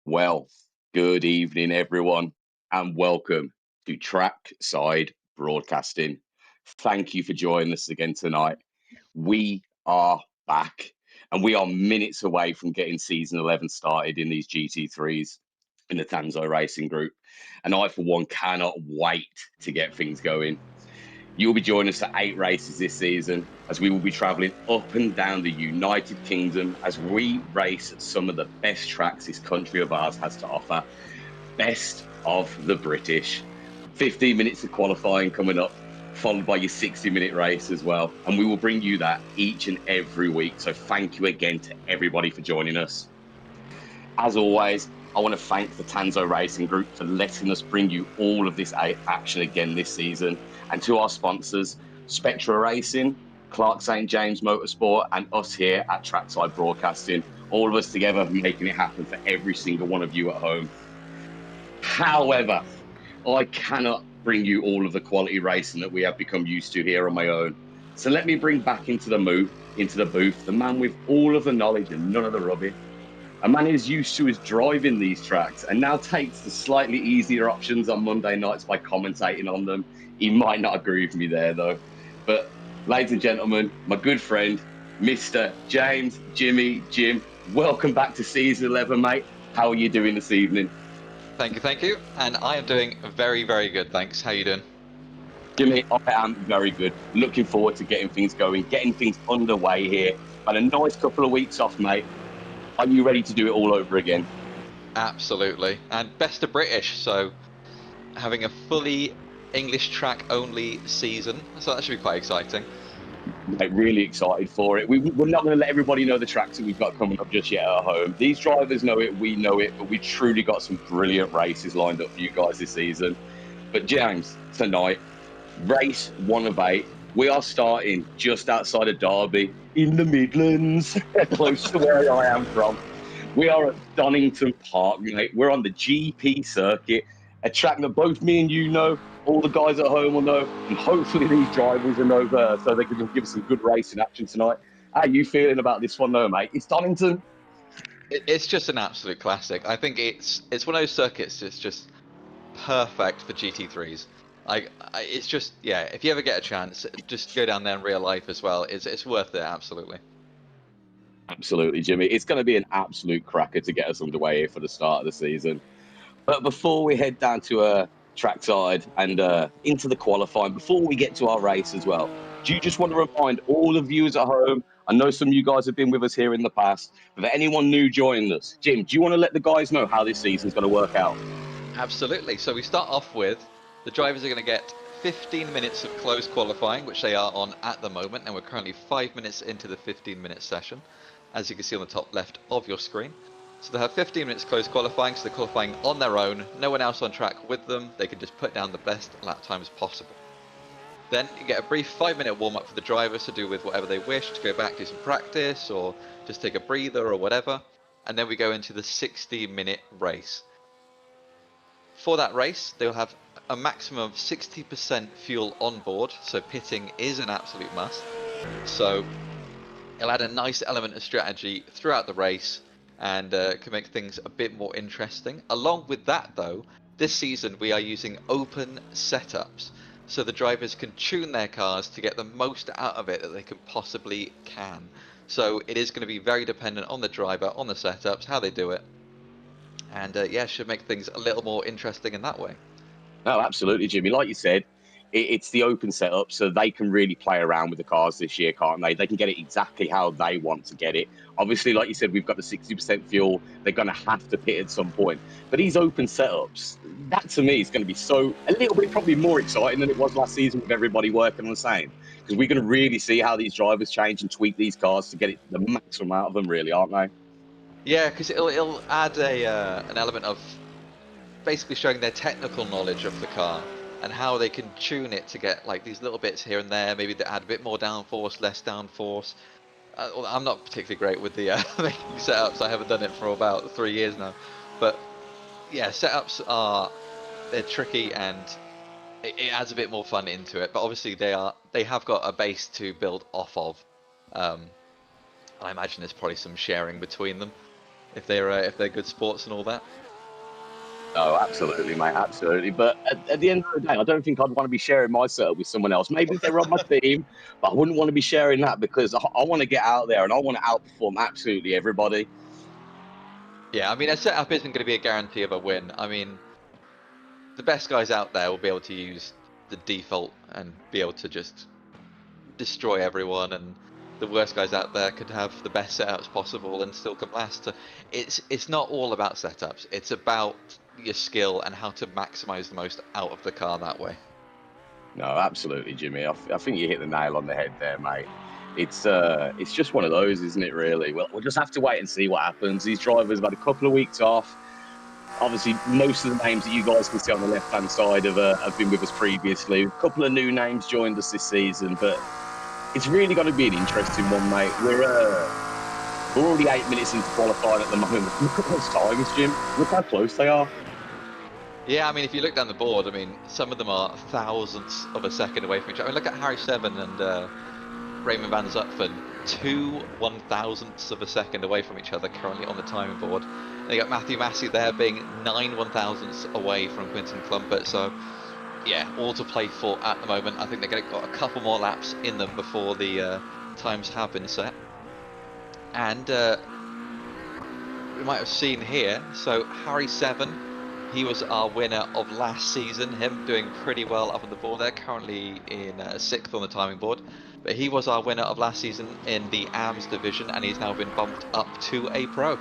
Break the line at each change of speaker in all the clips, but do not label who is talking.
Well, good evening, everyone, and welcome to Trackside Broadcasting. Thank you for joining us again tonight. We are back, and we are minutes away from getting season 11 started in these GT3s in the Tanzo Racing Group. And I, for one, cannot wait to get things going. You'll be joining us for 8 races this season as we will be travelling up and down the United Kingdom as we race at some of the best tracks this country of ours has to offer. Best of the British. 15 minutes of qualifying coming up, followed by your 60-minute race as well. And we will bring you that each and every week. So thank you again to everybody for joining us. As always, I want to thank the Tanzo Racing Group for letting us bring you all of this action again this season. And to our sponsors, Spectra Racing, Clark St. James Motorsport, and us here at Trackside Broadcasting, all of us together making it happen for every single one of you at home. However, I cannot bring you all of the quality racing that we have become used to here on my own. So let me bring back into the booth, the man with all of the knowledge and none of the rubbish. A man who's used to his driving these tracks and now takes the slightly easier options on Monday nights by commentating on them. He might not agree with me there, though. But, ladies and gentlemen, my good friend, Mr. James, Jim, welcome back to season 11, mate. How are you doing this evening?
Thank you. And I am doing very, very good, thanks. How are you doing?
Jimmy, I am very good. Looking forward to getting things going, getting things underway here. Had a nice couple of weeks off, mate. Are you ready to do it all over again?
Absolutely. And best of British, so having a fully English track only season, so that should be quite exciting.
Like, really excited for it. We're not going to let everybody know the tracks that we've got coming up just yet at home. These drivers know it, we know it, but we truly got some brilliant races lined up for you guys this season. But James, tonight, race 1 of 8. We are starting just outside of Derby in the Midlands, close to where I am from. We are at Donington Park, mate. We're on the GP circuit, a track that both me and you know, all the guys at home will know, and hopefully these drivers will know so they can give us some good racing action tonight. How are you feeling about this one, though, mate? It's Donington.
It's just an absolute classic. I think it's one of those circuits that's just perfect for GT3s. It's just, yeah, if you ever get a chance, just go down there in real life as well. It's worth it, absolutely.
Absolutely, Jimmy. It's going to be an absolute cracker to get us underway here for the start of the season. But before we head down to trackside and into the qualifying, before we get to our race as well, do you just want to remind all of you at home? I know some of you guys have been with us here in the past, but for anyone new joining us, Jim, do you want to let the guys know how this season's going to work out?
Absolutely. So we start off with the drivers are going to get 15 minutes of closed qualifying, which they are on at the moment, and we're currently 5 minutes into the 15-minute session, as you can see on the top left of your screen. So they have 15 minutes closed qualifying, so they're qualifying on their own, no one else on track with them, they can just put down the best lap times possible. Then you get a brief 5-minute warm-up for the drivers to do with whatever they wish, to go back, do some practice, or just take a breather or whatever, and then we go into the 60-minute race. For that race, they'll have a maximum of 60% fuel on board, so pitting is an absolute must. So it'll add a nice element of strategy throughout the race and can make things a bit more interesting. Along with that though, this season we are using open setups, so the drivers can tune their cars to get the most out of it that they can possibly can. So it is going to be very dependent on the driver, on the setups, how they do it. And yeah, should make things a little more interesting in that way.
No, absolutely, Jimmy. Like you said, it's the open setup, so they can really play around with the cars this year, can't they? They can get it exactly how they want to get it. Obviously, like you said, we've got the 60% fuel. They're going to have to pit at some point. But these open setups, that to me is going to be a little bit probably more exciting than it was last season with everybody working on the same. Because we're going to really see how these drivers change and tweak these cars to get it the maximum out of them, really, aren't they?
Yeah, because it'll add an element of basically showing their technical knowledge of the car and how they can tune it to get like these little bits here and there. Maybe they add a bit more downforce, less downforce. I'm not particularly great with the making setups. I haven't done it for about 3 years now, but yeah, setups they're tricky and it adds a bit more fun into it. But obviously they have got a base to build off of. I imagine there's probably some sharing between them. if they're good sports and all that.
Oh, absolutely, mate, absolutely. But at the end of the day, I don't think I'd want to be sharing my setup with someone else. Maybe if they're on my team, but I wouldn't want to be sharing that because I want to get out there and I want to outperform absolutely everybody.
Yeah, I mean, a setup isn't going to be a guarantee of a win. I mean, the best guys out there will be able to use the default and be able to just destroy everyone, and the worst guys out there could have the best setups possible and still come last. So it's not all about setups. It's about your skill and how to maximize the most out of the car that way.
No, absolutely, Jimmy. I think you hit the nail on the head there, mate. It's just one of those, isn't it? Really. Well, we'll just have to wait and see what happens. These drivers have had a couple of weeks off. Obviously, most of the names that you guys can see on the left-hand side have been with us previously. A couple of new names joined us this season, but it's really going to be an interesting one, mate. We're already 8 minutes into qualifying at the moment. Look at those times, Jim. Look how close they are.
Yeah, I mean, if you look down the board, I mean, some of them are thousandths of a second away from each other. I mean, look at Harry Seven and Raymond Van Zutphen, 2 1,000ths of a second away from each other currently on the timing board. And you got Matthew Massey there being 9 1,000ths away from Quinton Clumpert. So, yeah, all to play for at the moment. I think they're going to got a couple more laps in them before the times have been set. And we might have seen here, so Harry Seven, he was our winner of last season, him doing pretty well up on the board there, currently in 6th on the timing board. But he was our winner of last season in the AMS division, and he's now been bumped up to a pro.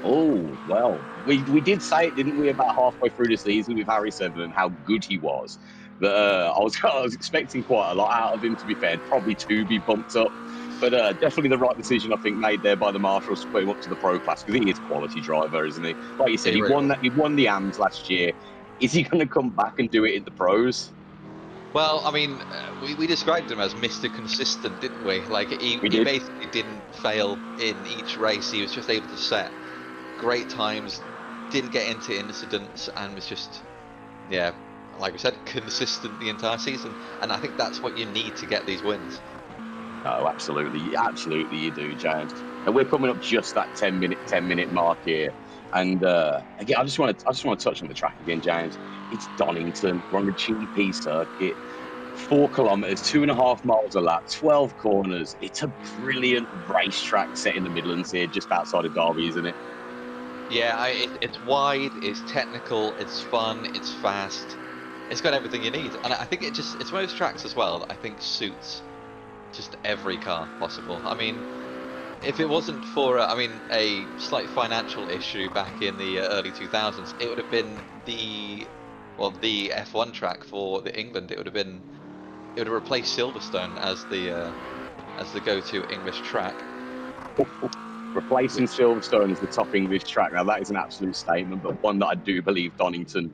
Oh, well, we did say it, didn't we, about halfway through the season with Harry Seven and how good he was. But I was expecting quite a lot out of him, to be fair, probably to be bumped up. But definitely the right decision, I think, made there by the marshals to put him up to the pro class because he is a quality driver, isn't he? Like you said, he won the AMS last year. Is he going to come back and do it in the pros?
Well, I mean, we described him as Mr. Consistent, didn't we? Like, he basically didn't fail in each race. He was just able to set great times, didn't get into incidents, and was just, yeah, like we said, consistent the entire season. And I think that's what you need to get these wins.
Oh, absolutely, absolutely, you do, James. And we're coming up just that 10-minute mark here. And again, I just want to touch on the track again, James. It's Donington. We're on the GP circuit. 4 kilometers, 2.5 miles a lap, 12 corners. It's a brilliant racetrack set in the Midlands here, just outside of Derby, isn't it?
Yeah, it's wide, it's technical, it's fun, it's fast. It's got everything you need, and I think it's one of those tracks as well that I think suits just every car possible. I mean, if it wasn't for a slight financial issue back in the early 2000s, it would have been the F1 track for England. It would have replaced Silverstone as the go-to English track.
Replacing Silverstone as the top English track. Now that is an absolute statement, but one that I do believe Donington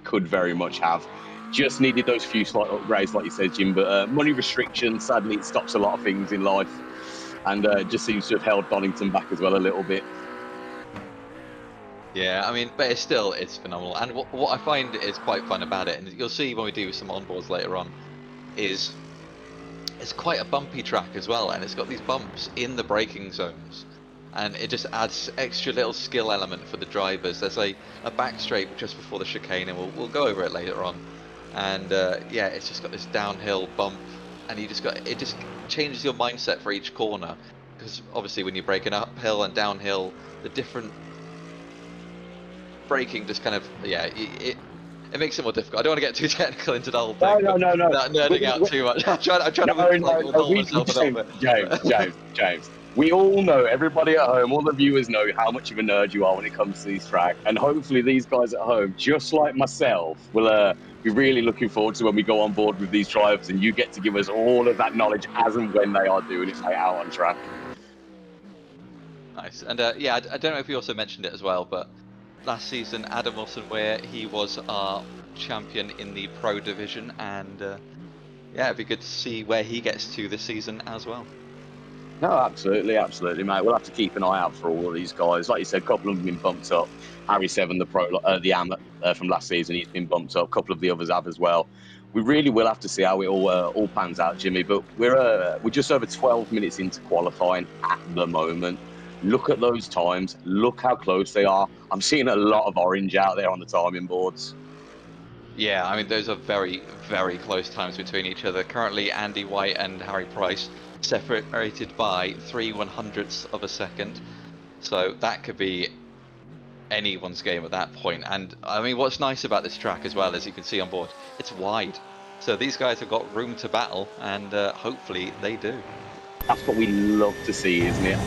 could very much have. Just needed those few slight upgrades, like you said, Jim, but money restrictions, sadly, it stops a lot of things in life, and it just seems to have held Donington back as well a little bit.
Yeah, I mean, but it's phenomenal. And what I find is quite fun about it, and you'll see when we do some onboards later on, is it's quite a bumpy track as well, and it's got these bumps in the braking zones. And it just adds extra little skill element for the drivers. There's a back straight just before the chicane, and we'll go over it later on. And yeah, it's just got this downhill bump, and it just changes your mindset for each corner, because obviously when you're braking uphill and downhill, the different braking just kind of it makes it more difficult. I don't want to get too technical into the whole thing.
No.
Without nerding out too much. I'm trying to hold myself a little bit.
James. We all know, everybody at home, all the viewers know how much of a nerd you are when it comes to these tracks. And hopefully these guys at home, just like myself, will be really looking forward to when we go on board with these drivers and you get to give us all of that knowledge as and when they are doing it out on track.
Nice. And yeah, I don't know if you also mentioned it as well, but last season, Adam Wilson-Weir, he was our champion in the pro division, and yeah, it'd be good to see where he gets to this season as well.
No, absolutely, mate. We'll have to keep an eye out for all of these guys. Like you said, a couple of them have been bumped up. Harry Seven, the AM from last season, he's been bumped up. A couple of the others have as well. We really will have to see how it all pans out, Jimmy. But we're just over 12 minutes into qualifying at the moment. Look at those times. Look how close they are. I'm seeing a lot of orange out there on the timing boards.
Yeah, I mean, those are very, very close times between each other. Currently, Andy White and Harry Price separated by 3/100ths of a second. So that could be anyone's game at that point. And I mean, what's nice about this track as well, as you can see on board, it's wide. So these guys have got room to battle, and hopefully they do.
That's what we love to see, isn't it?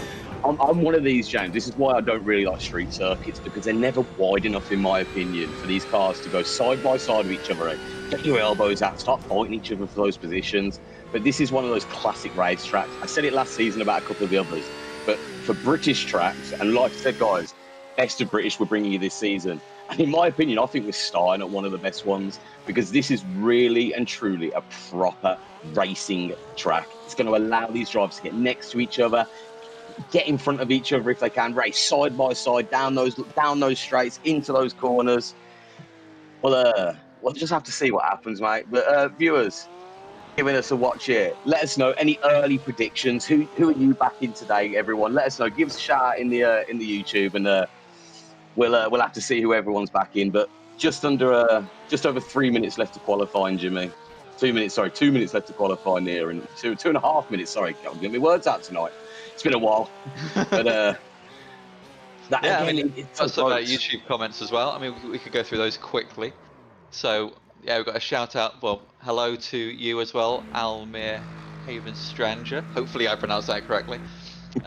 I'm one of these, James. This is why I don't really like street circuits, because they're never wide enough, in my opinion, for these cars to go side by side with each other. Get your elbows out, start fighting each other for those positions. But this is one of those classic race tracks. I said it last season about a couple of the others, but for British tracks, and like I said, guys, best of British we're bringing you this season. And in my opinion, I think we're starting at one of the best ones, because this is really and truly a proper racing track. It's going to allow these drivers to get next to each other, get in front of each other if they can, race side by side down those straights into those corners. Well, we'll just have to see what happens, mate. But viewers, giving us a watch here, let us know any early predictions. Who are you backing today, everyone? Let us know. Give us a shout out in the YouTube, and we'll have to see who everyone's backing. But just over 3 minutes left to qualifying, Jimmy. 2 minutes left to qualify here, and 2.5 minutes. Sorry, can't get my words out tonight. It's been a while, but
yeah, I mean, that's some YouTube comments as well. I mean, we could go through those quickly. So yeah, we've got a shout out. Well, hello to you as well, Almir Haven Stranger. Hopefully, I pronounced that correctly.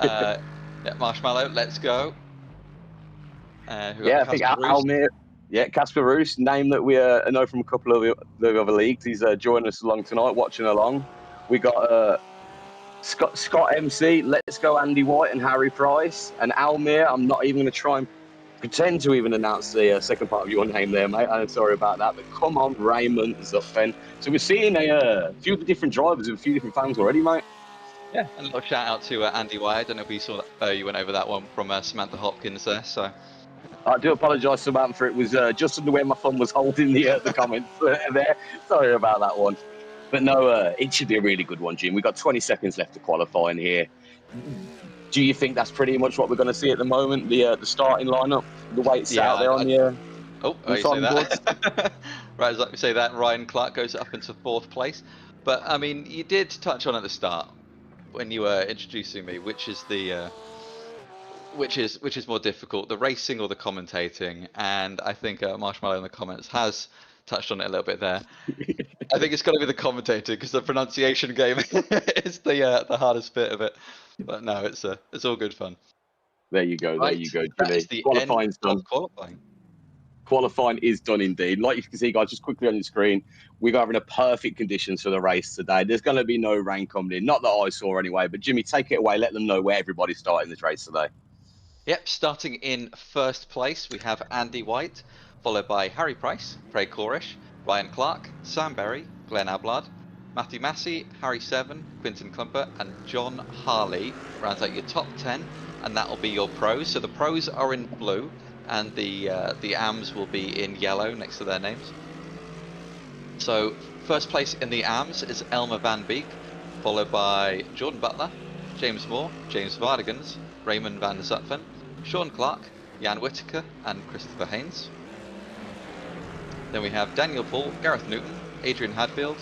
Yeah, Marshmallow, let's go.
I think Almir. Yeah, Casper Roos, name that we know from a couple of the other leagues. He's joining us along tonight, watching along. We got Scott MC, let's go Andy White and Harry Price. And Almir, I'm not even going to try and pretend to even announce the second part of your name there, mate. I'm sorry about that. But come on, Raymond Zuffen. So we're seeing a few different drivers with a few different fans already, mate.
Yeah, and a little shout out to Andy White. I don't know if you saw that, you went over that one from Samantha Hopkins there. So
I do apologise, Samantha. It was just under where my thumb was holding the comments there. Sorry about that one. But no, it should be a really good one, Jim. We've got 20 seconds left to qualify in here. Do you think that's pretty much what we're going to see at the moment, the starting lineup, the way it's out there on the
you say that. Right, as we say that, Ryan Clark goes up into 4th place. But, I mean, you did touch on at the start when you were introducing me, which is the... which is more difficult, the racing or the commentating? And I think Marshmallow in the comments has touched on it a little bit there. I think it's got to be the commentator, because the pronunciation game is the hardest bit of it. But no, it's all good fun.
There you go.
Right.
There you go.
That is the
Qualifying's
end
done.
of qualifying.
Qualifying is done indeed. Like you can see, guys, just quickly on your screen, we're having a perfect conditions for the race today. There's going to be no rain coming in, not that I saw anyway. But Jimmy, take it away. Let them know where everybody's starting this race today.
Yep, starting in 1st place, we have Andy White, followed by Harry Price, Craig Corish, Ryan Clark, Sam Berry, Glenn Ablard, Matthew Massey, Harry Seven, Quinton Klumper, and John Harley rounds out your top 10, and that will be your pros. So the pros are in blue, and the AMs will be in yellow next to their names. So 1st place in the AMs is Elmer Van Beek, followed by Jordan Butler, James Moore, James Vardigans, Raymond van Zutphen, Sean Clark, Jan Whittaker, and Christopher Haynes. Then we have Daniel Paul, Gareth Newton, Adrian Hadfield,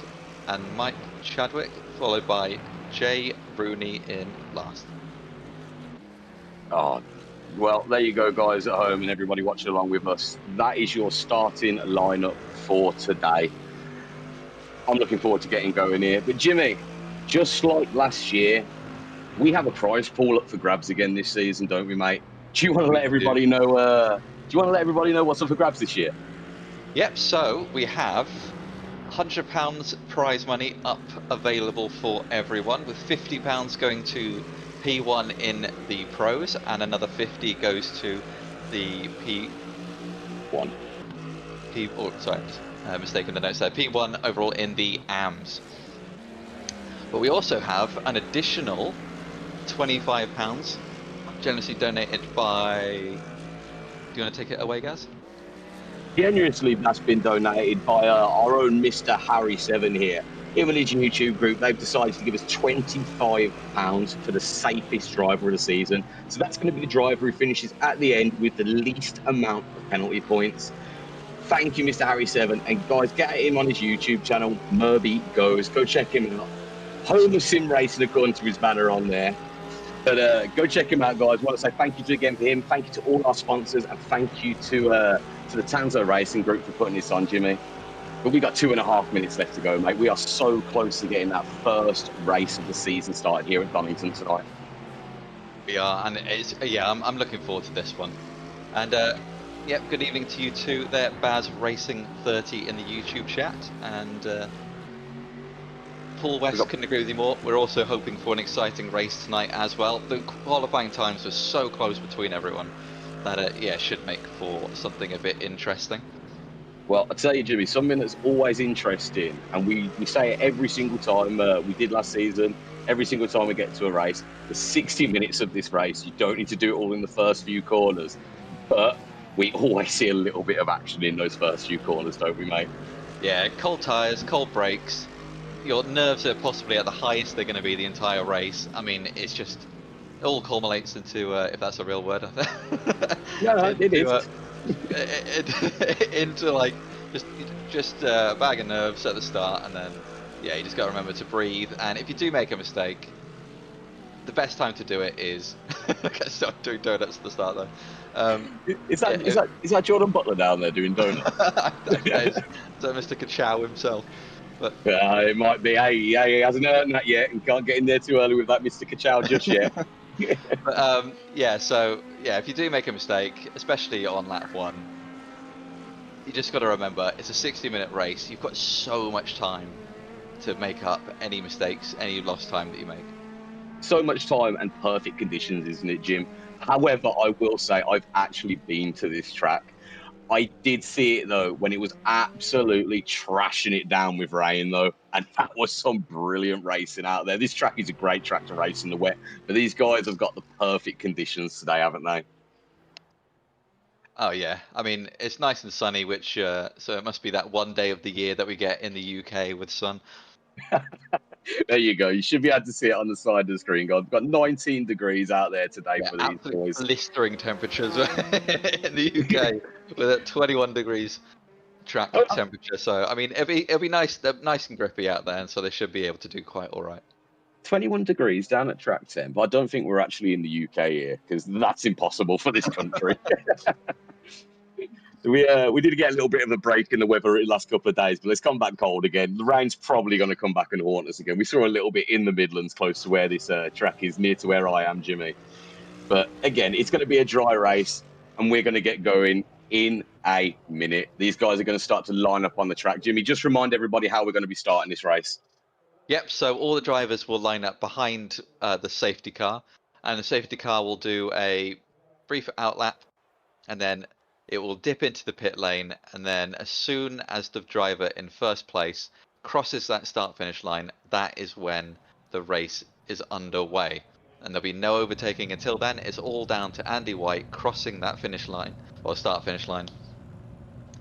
and Mike Chadwick, followed by Jay Rooney in last.
Oh, well, there you go, guys at home and everybody watching along with us. That is your starting lineup for today. I'm looking forward to getting going here. But Jimmy, just like last year, we have a prize pool up for grabs again this season, don't we, mate? Do you want to let everybody know? Do you want to let everybody know what's up for grabs this year?
Yep. So we have £100 prize money up available for everyone, with £50 going to P1 in the pros, and another 50 goes to the P1. Mistaken the notes there. P1 overall in the AMs. But we also have an additional £25 generously donated by... Do you want to take it away, Gaz?
Generously, that's been donated by our own Mr. Harry Seven here. him and his YouTube group, they've decided to give us £25 for the safest driver of the season. So that's going to be the driver who finishes at the end with the least amount of penalty points. Thank you, Mr. Harry7. And guys, get at him on his YouTube channel, Murby Goes. Go check him out. Home of Sim Racing, according to his banner on there. But go check him out, guys. I want to say thank you again to him. Thank you to all our sponsors, and thank you to the Tanzo Racing Group for putting this on, Jimmy. But we got 2.5 minutes left to go, mate. We are so close to getting that first race of the season started here at Donington tonight.
We are, and it's I'm looking forward to this one. And yep, good evening to you too. There, Baz Racing 30 in the YouTube chat, and Paul West couldn't agree with you more. We're also hoping for an exciting race tonight as well. The qualifying times were so close between everyone that yeah, should make for something a bit interesting.
Well, I tell you, Jimmy, something that's always interesting, and we say it every single time we did last season, every single time we get to a race, the 60 minutes of this race, you don't need to do it all in the first few corners, but we always see a little bit of action in those first few corners, don't we, mate?
Yeah, cold tyres, cold brakes, your nerves are possibly at the highest they're going to be the entire race. I mean, it's just, it all culminates into, if that's a real word,
No, it is.
Into like just a bag of nerves at the start, and then yeah, you just got to remember to breathe. And if you do make a mistake, the best time to do it is start doing donuts at the start though.
Is that Jordan Butler down there doing donuts?
Is that Mr. Kachow himself? But
it might be. Hey, he hasn't earned that yet, and can't get in there too early with that Mr. Kachow just yet.
But yeah, so yeah, if you do make a mistake, especially on lap 1, you just got to remember it's a 60-minute race. You've got so much time to make up any mistakes, any lost time that you make.
So much time and perfect conditions, isn't it, Jim? However, I will say I've actually been to this track. I did see it, though, when it was absolutely trashing it down with rain, though. And that was some brilliant racing out there. This track is a great track to race in the wet. But these guys have got the perfect conditions today, haven't they?
Oh, yeah. I mean, it's nice and sunny, which, so it must be that one day of the year that we get in the UK with sun.
There you go. You should be able to see it on the side of the screen, guys. We've got 19 degrees out there today for these boys.
Blistering temperatures in the UK with 21 degrees track temperature. So I mean, it'll be nice and grippy out there, and so they should be able to do quite all right.
21 degrees down at track 10, but I don't think we're actually in the UK here because that's impossible for this country. We did get a little bit of a break in the weather the last couple of days, but it's come back cold again. The rain's probably going to come back and haunt us again. We saw a little bit in the Midlands, close to where this track is, near to where I am, Jimmy. But again, it's going to be a dry race, and we're going to get going in a minute. These guys are going to start to line up on the track. Jimmy, just remind everybody how we're going to be starting this race.
Yep, so all the drivers will line up behind the safety car, and the safety car will do a brief outlap, and then it will dip into the pit lane, and then as soon as the driver in first place crosses that start-finish line, that is when the race is underway. And there'll be no overtaking until then. It's all down to Andy White crossing that finish line, or start-finish line,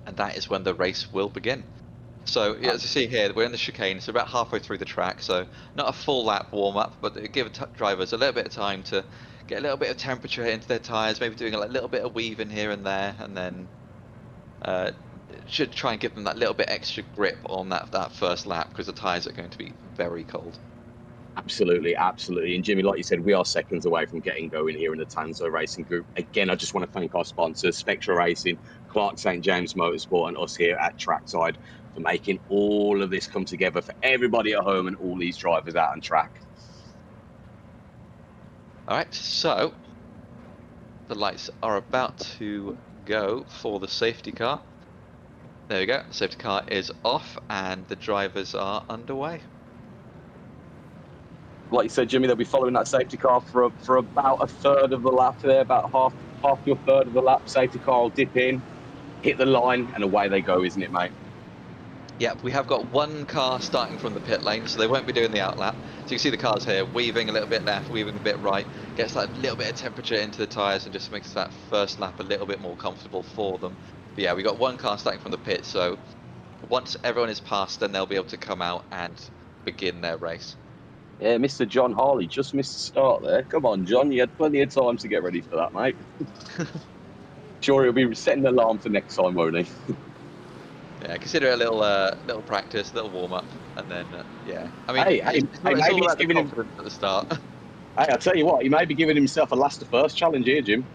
and that is when the race will begin. So yeah, as you see here, we're in the chicane, so about halfway through the track, so not a full lap warm-up, but give drivers a little bit of time to get a little bit of temperature into their tyres, maybe doing a little bit of weaving here and there, and then should try and give them that little bit extra grip on that first lap, because the tyres are going to be very cold.
Absolutely, absolutely. And Jimmy, like you said, we are seconds away from getting going here in the Tanzo Racing Group. Again, I just want to thank our sponsors, Spectra Racing, Clark St. James Motorsport, and us here at Trackside for making all of this come together for everybody at home and all these drivers out on track.
All right, so the lights are about to go for the safety car. There we go. The safety car is off and the drivers are underway.
Like you said, Jimmy, they'll be following that safety car for about a third of the lap there, about half to a third of the lap. Safety car will dip in, hit the line, and away they go, isn't it, mate?
Yeah, we have got one car starting from the pit lane, so they won't be doing the outlap. So you can see the cars here weaving a little bit left, weaving a bit right, gets that little bit of temperature into the tyres and just makes that first lap a little bit more comfortable for them. But yeah, we got one car starting from the pit, so once everyone is past, then they'll be able to come out and begin their race.
Yeah, Mr. John Harley just missed the start there. Come on, John, you had plenty of time to get ready for that, mate. Sure, he'll be setting an alarm for next time, won't he?
Yeah, consider it a little practice, a little warm up, and then yeah. I mean,
Hey,
it's
maybe
all
he's
about the
giving him.
confidence at the start.
Hey, I'll tell you what, he may be giving himself a last to first challenge here, Jim.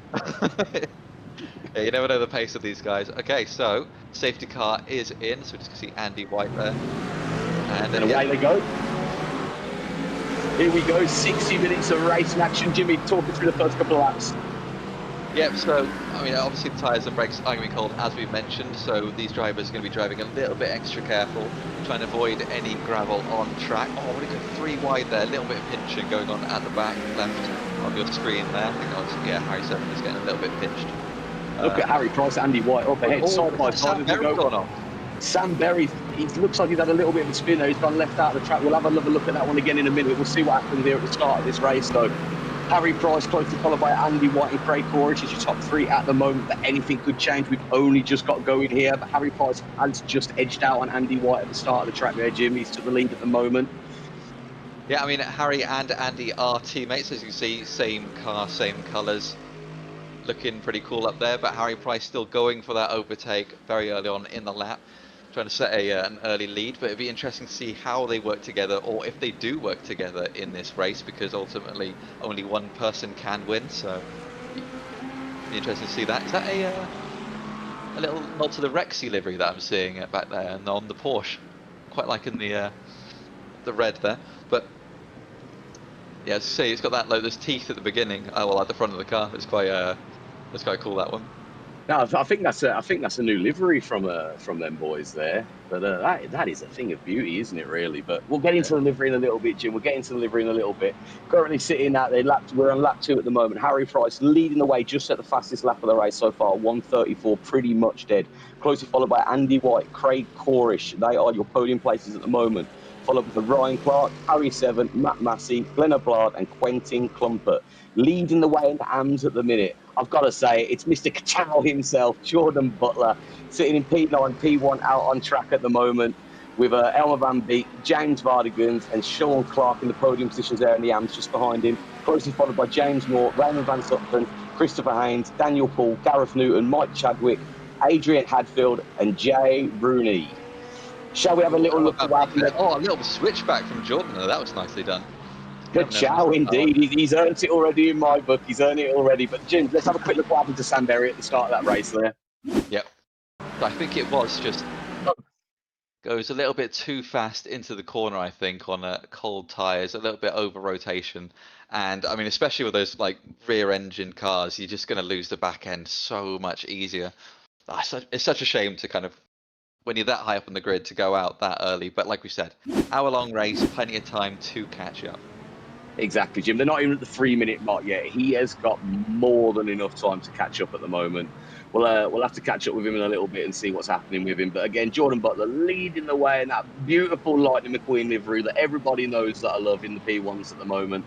Yeah, you never know the pace of these guys. Okay, so safety car is in, so we just see Andy White there, and then
away they go. Here we go, 60 minutes of racing action. Jimmy, talk us through the first couple of laps.
Yep, so, I mean, obviously the tyres and brakes are going to be cold, as we've mentioned, so these drivers are going to be driving a little bit extra careful, trying to avoid any gravel on track. Oh, what a good 3 wide there, a little bit of pinching going on at the back left of your screen there. I think that was, yeah, Harry Seven is getting a little bit pinched.
Look at Harry Price, Andy White up ahead, side by side as we go. Sam Berry, he looks like he's had a little bit of a spin there. He's gone left out of the track. We'll have another look at that one again in a minute. We'll see what happens here at the start of this race, though. Harry Price closely followed by Andy White and Craig Corrish is your top 3 at the moment, but anything could change. We've only just got going here, but Harry Price has just edged out on Andy White at the start of the track there, Jim. He's to the lead at the moment.
Yeah, I mean, Harry and Andy are teammates, as you can see, same car, same colours. Looking pretty cool up there, but Harry Price still going for that overtake very early on in the lap, trying to set an early lead. But it'd be interesting to see how they work together, or if they do work together in this race, because ultimately only one person can win. So it'd be interesting to see that. Is that a little nod to the Rexy livery that I'm seeing back there and on the Porsche? Quite liking the red there, but. Yeah, as I say, it's got that like those teeth at the beginning. Well, at the front of the car. It's quite cool, that one.
No, I think that's a new livery from them boys there. But that is a thing of beauty, isn't it? Really. But we'll get into the livery in a little bit, Jim. We'll get into the livery in a little bit. Currently sitting out there, we're on lap 2 at the moment. Harry Price leading the way, just at the fastest lap of the race so far, 1:34, pretty much dead. Closely followed by Andy White, Craig Corrish. They are your podium places at the moment. Followed by Ryan Clark, Harry Seven, Matt Massey, Glenn Ablard, and Quentin Clumpert. Leading the way in the AMS at the minute. I've got to say, it's Mr. Kachow himself, Jordan Butler, sitting in P9, P1 out on track at the moment, with Elmer Van Beek, James Vardigans, and Sean Clark in the podium positions there in the AMS just behind him. Closely followed by James Moore, Raymond Van Sutton, Christopher Haynes, Daniel Paul, Gareth Newton, Mike Chadwick, Adrian Hadfield, and Jay Rooney. Shall we have a little look at what happened?
Oh, a little switchback from Jordan. That was nicely done.
Kachow, indeed. He's earned it already in my book. He's earned it already. But, Jim, let's have a quick look at what happened to Sam Berry at the start of that race there.
Yep. I think it was just goes a little bit too fast into the corner, I think, on cold tyres, a little bit over rotation. And, I mean, especially with those, like, rear-engine cars, you're just going to lose the back end so much easier. It's such a shame to kind of, when you're that high up on the grid, to go out that early. But like we said, hour-long race, plenty of time to catch up.
Exactly, Jim. They're not even at the 3-minute mark yet. He has got more than enough time to catch up at the moment. We'll have to catch up with him in a little bit and see what's happening with him. But again, Jordan Butler leading the way in that beautiful Lightning McQueen livery that everybody knows that I love in the P1s at the moment.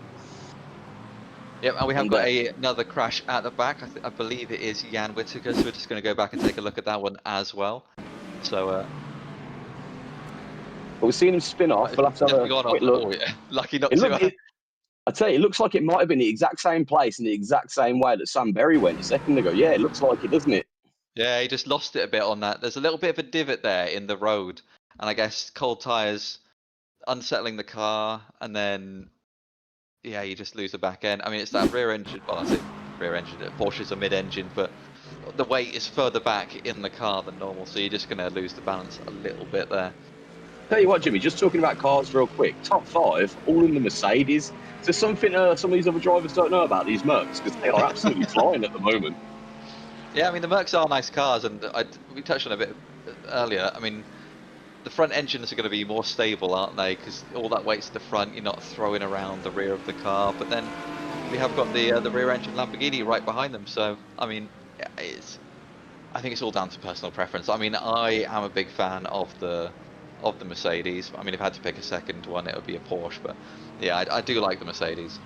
Yep, and we have got another crash at the back. I believe it is Jan Whittaker, so we're just going to go back and take a look at that one as well. So,
but we've seen him spin off. We'll have to have a quick look.
Oh, yeah. Lucky not to.
I tell you, it looks like it might have been the exact same place in the exact same way that Sam Berry went a second ago. Yeah, it looks like it, doesn't it?
Yeah, he just lost it a bit on that. There's a little bit of a divot there in the road, and I guess cold tyres unsettling the car, and then yeah, you just lose the back end. I mean, it's that rear engine. Well, I say rear engine. Porsche's a mid engine, but the weight is further back in the car than normal, so you're just going to lose the balance a little bit there.
Tell you what, Jimmy, just talking about cars real quick. Top 5, all in the Mercedes. Is there something some of these other drivers don't know about these Mercs? Because they are absolutely flying at the moment.
Yeah, I mean, the Mercs are nice cars, and we touched on a bit earlier. I mean, the front engines are going to be more stable, aren't they? Because all that weight's at the front, you're not throwing around the rear of the car. But then we have got the rear engine Lamborghini right behind them. So, I mean, I think it's all down to personal preference. I mean, I am a big fan of the Mercedes. I mean, if I had to pick a second one, it would be a Porsche. But yeah, I do like the Mercedes.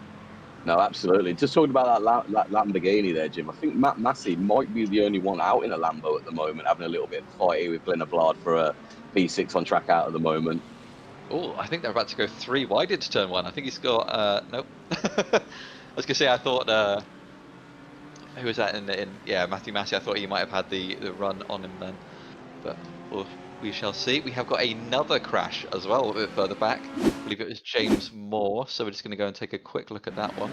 No, absolutely. Just talking about that Lamborghini there, Jim. I think Matt Massey might be the only one out in a Lambo at the moment, having a little bit of fight here with Glenn Ablard for a P6 on track out at the moment.
Oh, I think they're about to go 3 wide into turn 1. I think he's got, nope. I was gonna say, I thought, who was that yeah, Matthew Massey, I thought he might have had the run on him then. But well, we shall see. We have got another crash as well, a bit further back. I believe it was James Moore, so we're just gonna go and take a quick look at that one.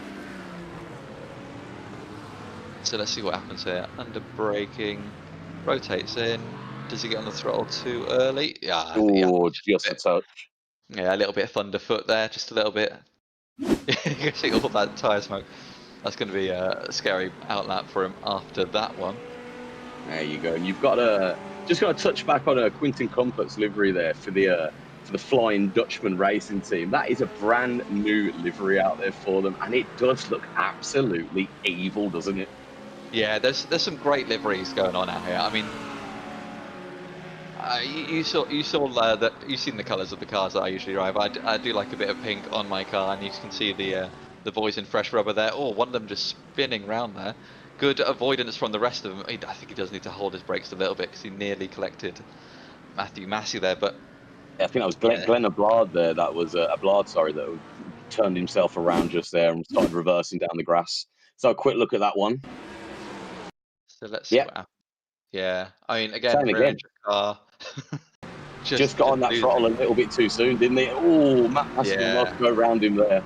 So let's see what happens here. Under braking, rotates in. Does he get on the throttle too early? Yeah,
Oh, just a touch.
Yeah, a little bit of thunderfoot there, just a little bit. You can see all that tyre smoke. That's going to be a scary outlap for him after that one.
There you go. And you've got just got to touch back on a Quinton Comfort's livery there for the Flying Dutchman racing team. That is a brand new livery out there for them, and it does look absolutely evil, doesn't it?
Yeah, there's some great liveries going on out here. I mean, you saw that you've seen the colours of the cars that I usually drive. I do like a bit of pink on my car, and you can see the boys in fresh rubber there. Oh, one of them just spinning round there. Good avoidance from the rest of them. I think he does need to hold his brakes a little bit because he nearly collected Matthew Massey there. But
I think that was Glenn Ablard there. That was Ablard, sorry, that turned himself around just there and started reversing down the grass. So a quick look at that one.
So let's see what happens. Yeah, I mean, again,
Same again.
Car.
just got on that throttle a little bit too soon, didn't he? Oh, Matt Massey must go around him there.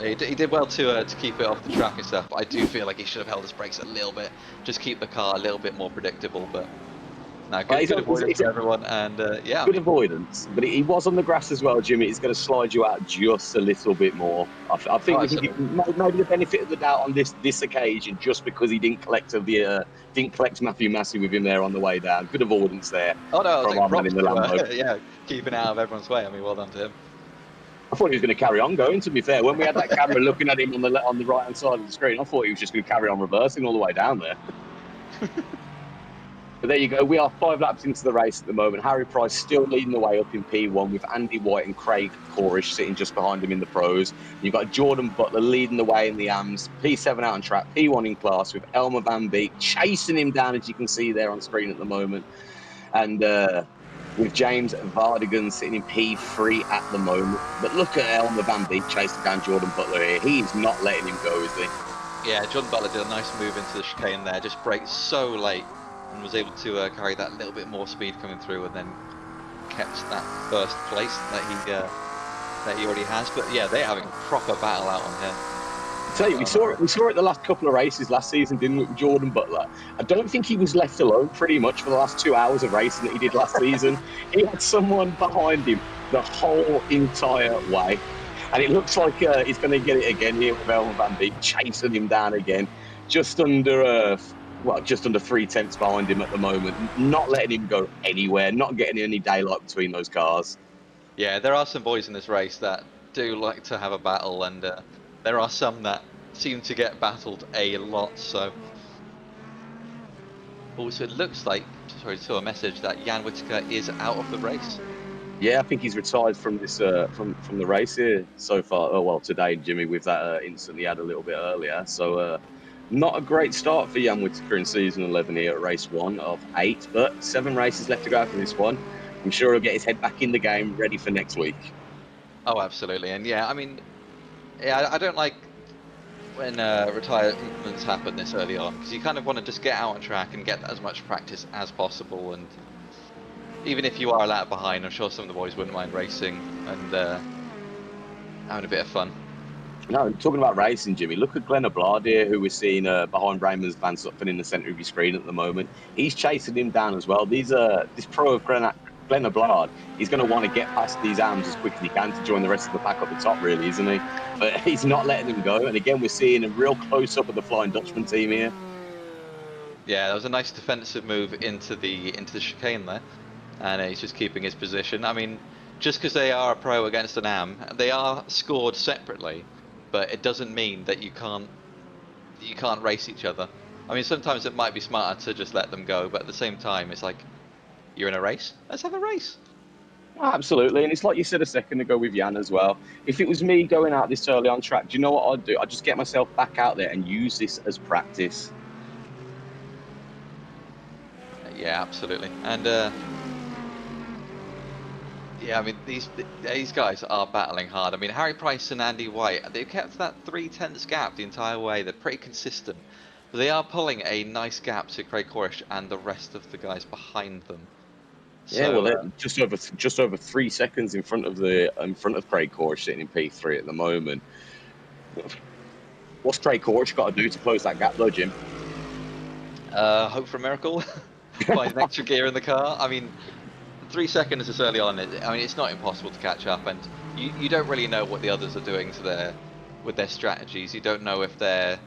He did well to keep it off the track and stuff, but I do feel like he should have held his brakes a little bit, just keep the car a little bit more predictable. But no, good avoidance for everyone, and yeah,
good avoidance. But he was on the grass as well, Jimmy. It's going to slide you out just a little bit more. I think we can give maybe the benefit of the doubt on this occasion, just because he didn't collect Matthew Massey with him there on the way down. Good avoidance there.
Oh no, I was like, yeah, keeping out of everyone's way. I mean, well done to him.
I thought he was going to carry on going, to be fair. When we had that camera looking at him on the right-hand side of the screen, I thought he was just going to carry on reversing all the way down there. But there you go. We are 5 laps into the race at the moment. Harry Price still leading the way up in P1 with Andy White and Craig Corish sitting just behind him in the pros. You've got Jordan Butler leading the way in the AMs. P7 out on track, P1 in class with Elmer Van Beek chasing him down, as you can see there on screen at the moment. And with James Vardigan sitting in P3 at the moment. But look at Elmer Van Beek chasing down Jordan Butler here. He's not letting him go, is he?
Yeah, Jordan Butler did a nice move into the chicane there, just braked so late and was able to carry that little bit more speed coming through, and then kept that first place that he already has. But yeah, they're having a proper battle out on here.
I tell you, we saw it the last couple of races last season, didn't we, with Jordan Butler? I don't think he was left alone pretty much for the last 2 hours of racing that he did last season. He had someone behind him the whole entire way. And it looks like he's going to get it again here with Elmer Van Beek chasing him down again. Just under 3 tenths behind him at the moment. Not letting him go anywhere, not getting any daylight between those cars.
Yeah, there are some boys in this race that do like to have a battle, and there are some that seem to get battled a lot. So also, it looks like, sorry, I saw a message that Jan Whittaker is out of the race.
Yeah, I think he's retired from this from the race here so far. Oh well, today, Jimmy, with that incident he had a little bit earlier. So not a great start for Jan Whittaker in season 11 here at race 1 of 8, but 7 races left to go after this one. I'm sure he'll get his head back in the game, ready for next week.
Oh, absolutely, and yeah, I mean, yeah, I don't like when retirements happen this early on, because you kind of want to just get out on track and get as much practice as possible. And even if you are a lap behind, I'm sure some of the boys wouldn't mind racing and having a bit of fun.
No, talking about racing, Jimmy, look at Glenn Ablard here, who we're seeing behind Raymond's Van Zutphen in the centre of your screen at the moment. He's chasing him down as well. This pro of Glenn Ablard, he's going to want to get past these AMs as quick as he can to join the rest of the pack up the top, really, isn't he? But he's not letting him go. And again, we're seeing a real close-up of the Flying Dutchman team here.
Yeah, that was a nice defensive move into the chicane there, and he's just keeping his position. I mean, just because they are a pro against an AM, they are scored separately, but it doesn't mean that you can't race each other. I mean, sometimes it might be smarter to just let them go, but at the same time, it's like, you're in a race, let's have a race.
Absolutely, and it's like you said a second ago with Jan as well. If it was me going out this early on track, do you know what I'd do? I'd just get myself back out there and use this as practice.
Yeah, absolutely. And Yeah, I mean, these guys are battling hard. I mean, Harry Price and Andy White, they've kept that 3/10 gap the entire way. They're pretty consistent. But they are pulling a nice gap to Craig Corrish and the rest of the guys behind them.
Yeah, well,
So,
they're just over 3 seconds in front of Craig Corrish sitting in P3 at the moment. What's Craig Corrish got to do to close that gap, though, Jim?
hope for a miracle. Find an extra gear in the car. I mean, 3 seconds is early on. I mean, it's not impossible to catch up, and you don't really know what the others are doing with their strategies. You don't know if they're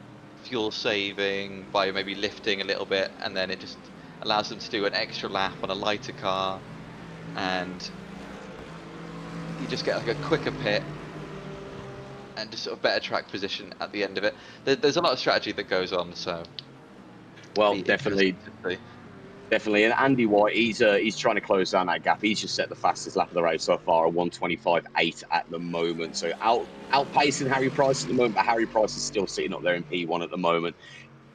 fuel saving by maybe lifting a little bit, and then it just allows them to do an extra lap on a lighter car, and you just get like a quicker pit and just sort of better track position at the end of it. There's a lot of strategy that goes on, so
Well, definitely. And Andy White, he's trying to close down that gap. He's just set the fastest lap of the race so far, a 1:25.8 at the moment. So outpacing Harry Price at the moment, but Harry Price is still sitting up there in P1 at the moment.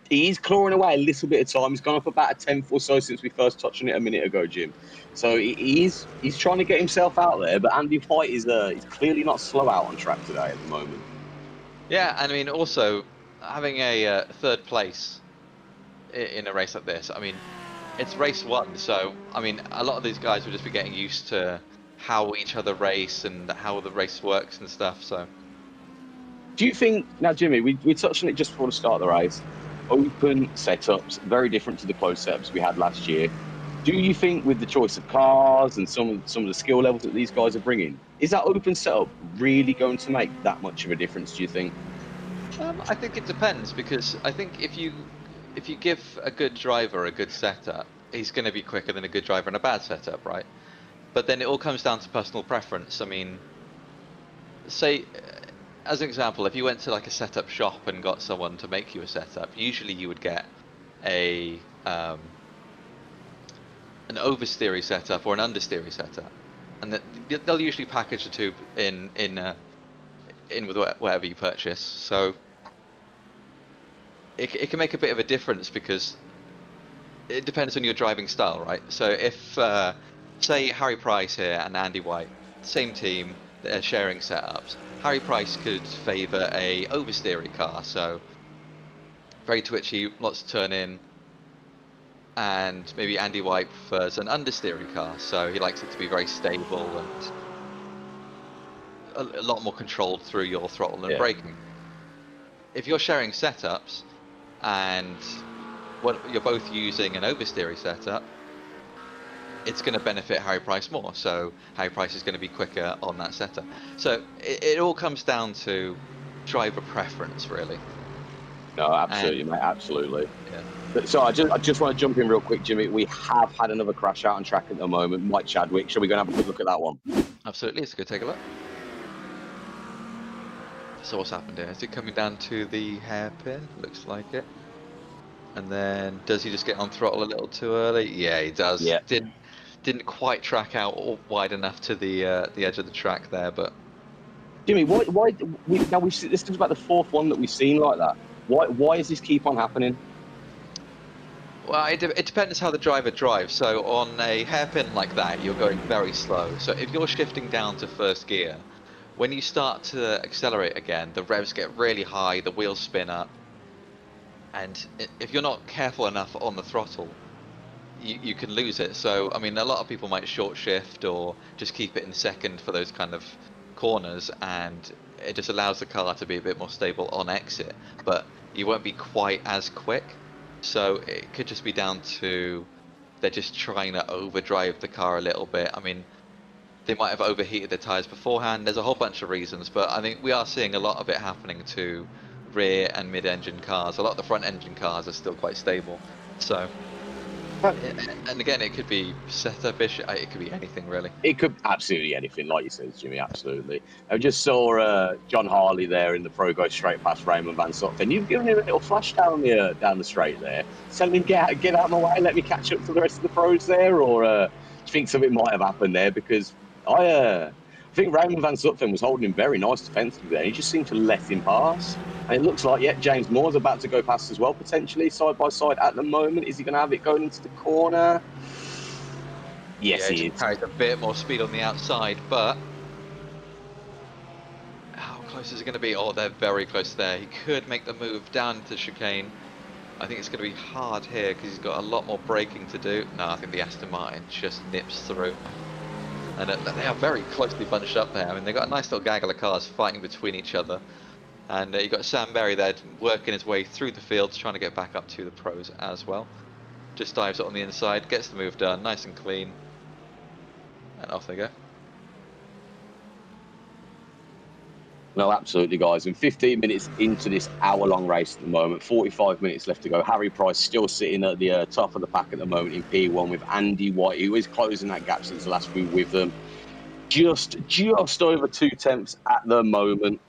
He's clawing away a little bit of time. He's gone up about a 10th or so since we first touched on it a minute ago, Jim. So he's trying to get himself out there, but Andy White is he's clearly not slow out on track today at the moment.
Yeah, and I mean, also having a third place in a race like this, I mean, it's race one, so I mean, a lot of these guys will just be getting used to how each other race and how the race works and stuff. So,
do you think now, Jimmy? We touched on it just before the start of the race. Open setups, very different to the closed setups we had last year. Do you think, with the choice of cars and some of the skill levels that these guys are bringing, is that open setup really going to make that much of a difference? Do you think?
I think it depends, because I think if you give a good driver a good setup, he's going to be quicker than a good driver in a bad setup, right? But then it all comes down to personal preference. I mean, say, as an example, if you went to like a setup shop and got someone to make you a setup, usually you would get an oversteery setup or an understeery setup, and they'll usually package the two in with whatever you purchase. So it can make a bit of a difference, because it depends on your driving style, right? So if say Harry Price here and Andy White, same team, they're sharing setups. Harry Price could favour a oversteery car, so very twitchy, lots to turn in, and maybe Andy White prefers an understeery car, so he likes it to be very stable and a lot more controlled through your throttle and braking. If you're sharing setups and you're both using an oversteery setup, it's going to benefit Harry Price more, so Harry Price is going to be quicker on that setup. So it all comes down to driver preference, really.
No, absolutely, mate, absolutely.
Yeah.
So I just want to jump in real quick, Jimmy. We have had another crash out on track at the moment. Mike Chadwick, shall we go and have a quick look at that one?
Absolutely, let's go take a look. So what's happened here? Is it coming down to the hairpin? Looks like it. And then, does he just get on throttle a little too early? Yeah, he does.
Yeah.
Didn't quite track out wide enough to the edge of the track there, but
Jimmy, why this is about the fourth one that we've seen like that. Why does this keep on happening?
Well, it depends how the driver drives. So on a hairpin like that, you're going very slow. So if you're shifting down to first gear, when you start to accelerate again, the revs get really high, the wheels spin up, and if you're not careful enough on the throttle, you can lose it. So I mean, a lot of people might short shift or just keep it in second for those kind of corners, and it just allows the car to be a bit more stable on exit, but you won't be quite as quick. So it could just be down to they're just trying to overdrive the car a little bit. I mean, they might have overheated their tyres beforehand. There's a whole bunch of reasons, but I think we are seeing a lot of it happening to rear and mid-engine cars. A lot of the front-engine cars are still quite stable. So, and again, it could be setup issue. It could be anything, really.
It could absolutely anything, like you said, Jimmy. Absolutely. I just saw John Harley there in the Pro go straight past Raymond Van Sutphen. You've given him a little flash down the straight there. Telling him get out of my way, let me catch up to the rest of the pros there, or do you think something might have happened there? Because I think Raymond Van Sutphen was holding him very nice defensively there. He just seemed to let him pass. And it looks like, James Moore's about to go past as well, potentially, side by side at the moment. Is he going to have it going into the corner? Yes,
Yeah,
he
just
is.
carries a bit more speed on the outside, but how close is it going to be? Oh, they're very close there. He could make the move down to chicane. I think it's going to be hard here because he's got a lot more braking to do. No, I think the Aston Martin just nips through. And they are very closely bunched up there. I mean, they've got a nice little gaggle of cars fighting between each other. And you've got Sam Berry there working his way through the fields, trying to get back up to the pros as well. Just dives it on the inside, gets the move done, nice and clean. And off they go.
No, absolutely, guys. And 15 minutes into this hour-long race at the moment, 45 minutes left to go. Harry Price still sitting at the top of the pack at the moment in P1 with Andy White, who is closing that gap since the last week with them. Just over 2/10 at the moment.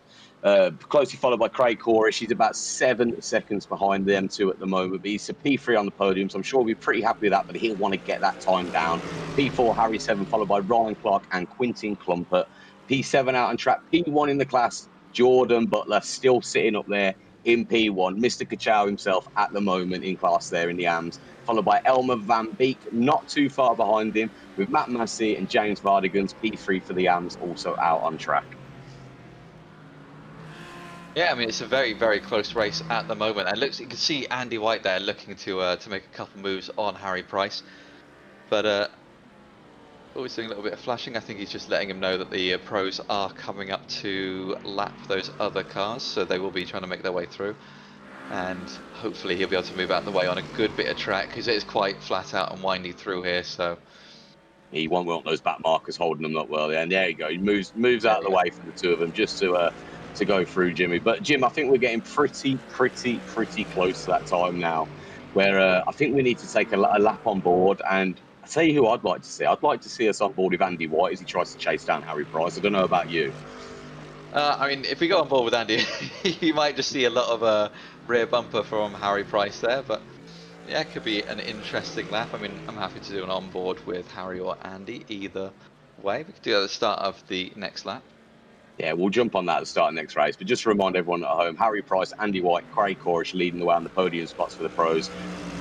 Closely followed by Craig Corrish. He's about 7 seconds behind them two at the moment. But he's a P3 on the podium, so I'm sure he'll be pretty happy with that, but he'll want to get that time down. P4, Harry 7, followed by Ryan Clark and Quintin Clumpert. P7 out on track. P1 in the class, Jordan Butler still sitting up there in P1. Mr. Kachow himself at the moment in class there in the AMS, followed by Elmer Van Beek, not too far behind him, with Matt Massey and James Vardigans, P3 for the AMS, also out on track.
Yeah, I mean, it's a very, very close race at the moment. And looks, you can see Andy White there looking to make a couple moves on Harry Price. But always doing a little bit of flashing. I think he's just letting him know that the pros are coming up to lap those other cars, so they will be trying to make their way through. And hopefully he'll be able to move out of the way on a good bit of track, because it is quite flat out and windy through here. So
he won't want those back markers holding them up well there. And there you go. He moves out of the way for the two of them just to go through Jimmy. But Jim, I think we're getting pretty close to that time now, where I think we need to take a lap on board. And I tell you who I'd like to see. I'd like to see us on board with Andy White as he tries to chase down Harry Price. I don't know about you.
I mean, if we go on board with Andy, you might just see a lot of rear bumper from Harry Price there, but yeah, it could be an interesting lap. I mean, I'm happy to do an onboard with Harry or Andy, either way. We could do that at the start of the next lap.
Yeah, we'll jump on that at the start of the next race. But just to remind everyone at home, Harry Price, Andy White, Craig Corrish leading the way on the podium spots for the pros,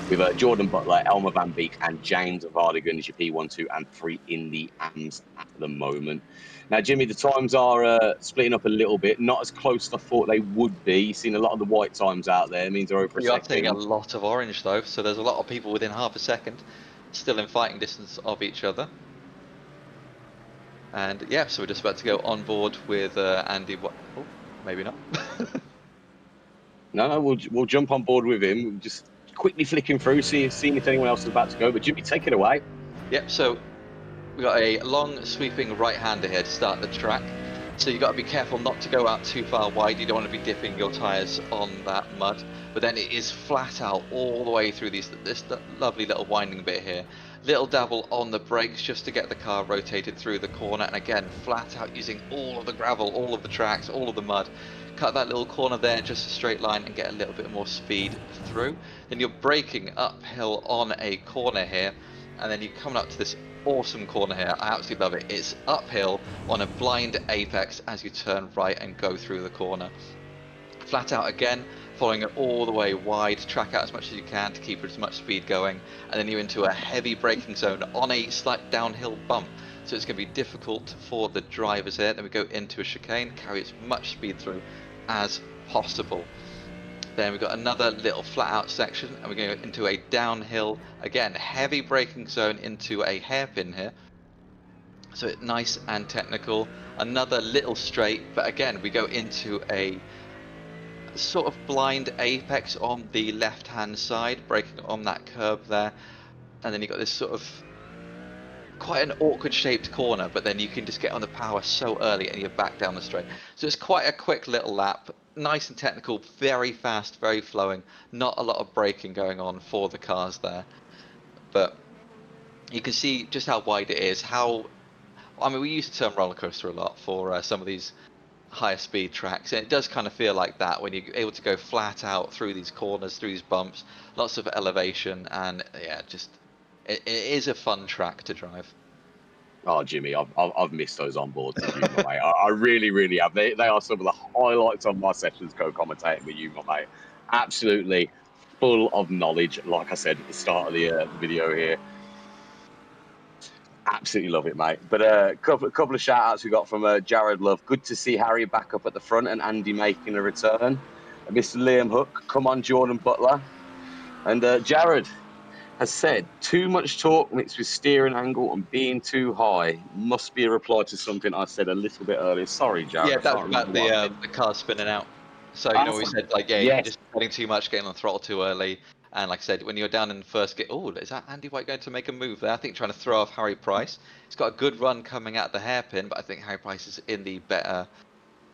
with Jordan Butler, Elmer Van Beek, and James Vardigan as your P1, 2, and 3 in the AMS at the moment. Now, Jimmy, the times are splitting up a little bit, not as close as I thought they would be. You've seen a lot of the white times out there. It means they're over a
We are
second.
seeing a lot of orange though, so there's a lot of people within half a second still in fighting distance of each other. And yeah, so we're just about to go on board with Andy. Oh, maybe not.
No, we'll jump on board with him. We'll just quickly flicking through, seeing if anyone else is about to go. But Jimmy, take it away.
Yep, so we've got a long sweeping right-hander here to start the track. So you've got to be careful not to go out too far wide. You don't want to be dipping your tyres on that mud. But then it is flat out all the way through this lovely little winding bit here. Little dabble on the brakes just to get the car rotated through the corner. And again, flat out using all of the gravel, all of the tracks, all of the mud. Cut that little corner there, just a straight line, and get a little bit more speed through. Then you're braking uphill on a corner here. And then you're coming up to this awesome corner here. I absolutely love it. It's uphill on a blind apex as you turn right and go through the corner. Flat out again, following it all the way wide, track out as much as you can to keep as much speed going, and then you're into a heavy braking zone on a slight downhill bump. So it's going to be difficult for the drivers here. Then we go into a chicane, carry as much speed through as possible. Then we've got another little flat out section, and we're going into a downhill, again, heavy braking zone into a hairpin here. So it's nice and technical. Another little straight, but again, we go into a sort of blind apex on the left hand side, braking on that curb there. And then you've got this sort of quite an awkward shaped corner, but then you can just get on the power so early and you're back down the straight. So it's quite a quick little lap. Nice and technical, very fast, very flowing. Not a lot of braking going on for the cars there. But you can see just how wide it is. I mean, we use the term roller coaster a lot for some of these higher speed tracks. And it does kind of feel like that when you're able to go flat out through these corners, through these bumps. Lots of elevation. And yeah, just it is a fun track to drive.
Oh, Jimmy, I've missed those onboards with you, my mate. I really have. They are some of the highlights of my sessions co-commentating with you, my mate. Absolutely full of knowledge, like I said at the start of the video here. Absolutely love it, mate. But a couple of shout outs we got from Jared Love. Good to see Harry back up at the front and Andy making a return. Mr. Liam Hook, come on, Jordan Butler. And Jared has said, too much talk mixed with steering angle and being too high. Must be a reply to something I said a little bit earlier. Sorry, Jared.
Yeah,
I
that
can't
was about
remember what I said.
the car spinning out. So
Oh,
we said like, yeah,
yes.
just getting too much, getting on the throttle too early, and like I said, when you're down in the first gear, oh, is that Andy White going to make a move there? I think trying to throw off Harry Price. He's got a good run coming out the hairpin, but I think Harry Price is in the better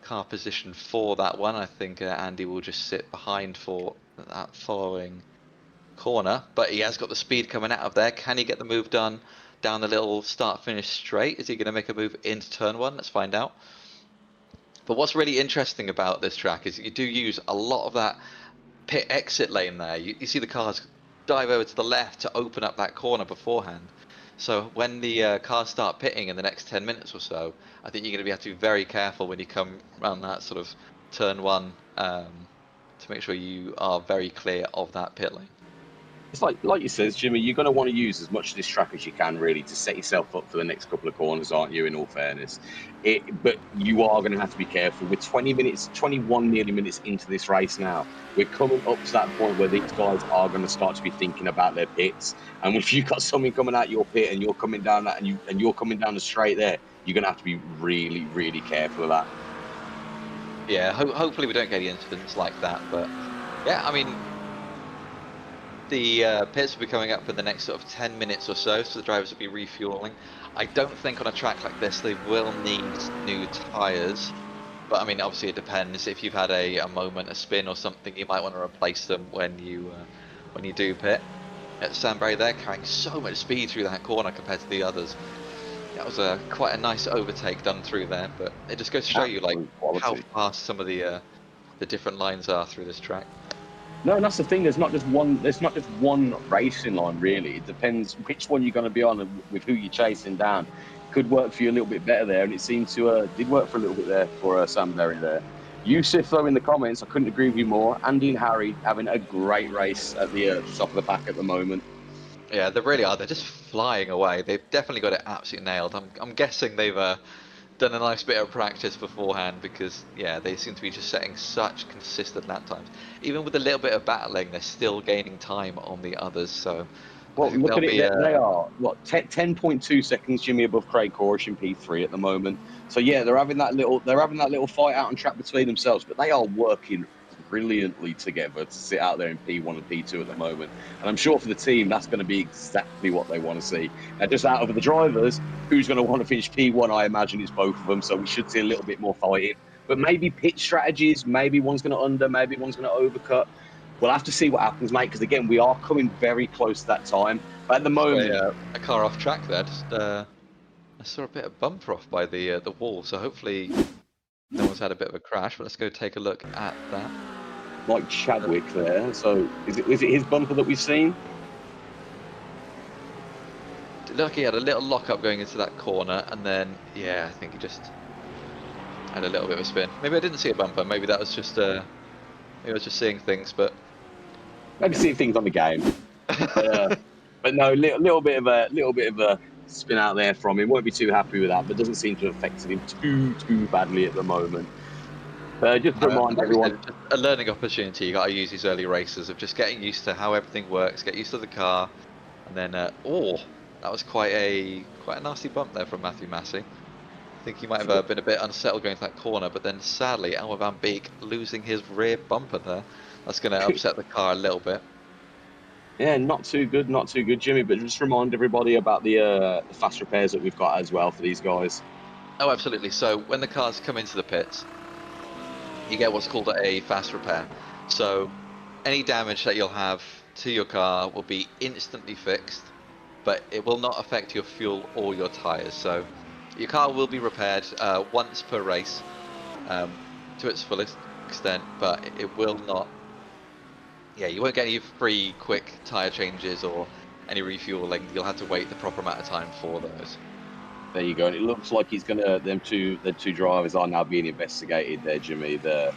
car position for that one. I think Andy will just sit behind for that following corner, but he has got the speed coming out of there. Can he get the move done down the little start-finish straight? Is he going to make a move into turn one? Let's find out. But what's really interesting about this track is you do use a lot of that pit exit lane there. You see the cars dive over to the left to open up that corner beforehand. So when the cars start pitting in the next 10 minutes or so, I think you're going to have to be very careful when you come around that sort of turn one to make sure you are very clear of that pit lane.
It's like you said, Jimmy, you're going to want to use as much of this track as you can, really, to set yourself up for the next couple of corners, aren't you, in all fairness? But you are going to have to be careful. We're 21 nearly minutes into this race now. We're coming up to that point where these guys are going to start to be thinking about their pits. And if you've got something coming out your pit and you're coming down that and you're coming down the straight there, you're going to have to be really, really careful of that.
Yeah, hopefully we don't get any incidents like that. But yeah, I mean, the pits will be coming up in the next sort of 10 minutes or so the drivers will be refueling. I don't think on a track like this they will need new tyres, but I mean, obviously it depends. If you've had a moment, a spin or something, you might want to replace them when you do pit. At Stanbury there, carrying so much speed through that corner compared to the others. That was quite a nice overtake done through there, but it just goes to show you like how fast some of the different lines are through this track.
No, and that's the thing. There's not just one racing line, really. It depends which one you're going to be on and with who you're chasing down. Could work for you a little bit better there, and it seemed to did work for a little bit there for Sam Berry there. Yusuf, though, in the comments, I couldn't agree with you more. Andy and Harry having a great race at the top of the pack at the moment.
Yeah, they really are. They're just flying away. They've definitely got it absolutely nailed. I'm guessing they've done a nice bit of practice beforehand because, yeah, they seem to be just setting such consistent lap times. Even with a little bit of battling, they're still gaining time on the others. So,
well, look at it. They are 10.2 seconds, Jimmy, above Craig Corrish in P3 at the moment. So yeah, they're having that little fight out on track between themselves, but they are working brilliantly together to sit out there in P1 and P2 at the moment. And I'm sure for the team, that's going to be exactly what they want to see. And just out of the drivers, who's going to want to finish P1? I imagine it's both of them. So we should see a little bit more fighting. But maybe pit strategies, maybe one's going to under, maybe one's going to overcut. We'll have to see what happens, mate, because again, we are coming very close to that time. But at the moment,
a car off track there. Just I saw a bit of bumper off by the wall, so hopefully no one's had a bit of a crash. But let's go take a look at that.
Like Chadwick there. So is it his bumper that we've seen?
Look, he had a little lock-up going into that corner, and then yeah, I think he just had a little bit of a spin. Maybe I didn't see a bumper. Maybe that was just maybe I was just seeing things, but
maybe seeing things on the game. But no, little bit of a spin out there from him. Won't be too happy with that, but doesn't seem to have affected him too badly at the moment. Just to remind everyone,
a learning opportunity. You got to use these early races of just getting used to how everything works, get used to the car, and then that was quite a nasty bump there from Matthew Massey. I think he might have been a bit unsettled going to that corner, but then sadly Elmer Van Beek losing his rear bumper there. That's going to upset the car a little bit.
Yeah, not too good, Jimmy. But just remind everybody about the fast repairs that we've got as well for these guys.
Oh, absolutely. So when the cars come into the pits, you get what's called a fast repair. So any damage that you'll have to your car will be instantly fixed, but it will not affect your fuel or your tyres. So your car will be repaired once per race to its fullest extent, but it will not. Yeah, you won't get any free quick tyre changes or any refueling. You'll have to wait the proper amount of time for those.
There you go. And it looks like he's gonna. The two drivers are now being investigated there, Jimmy. That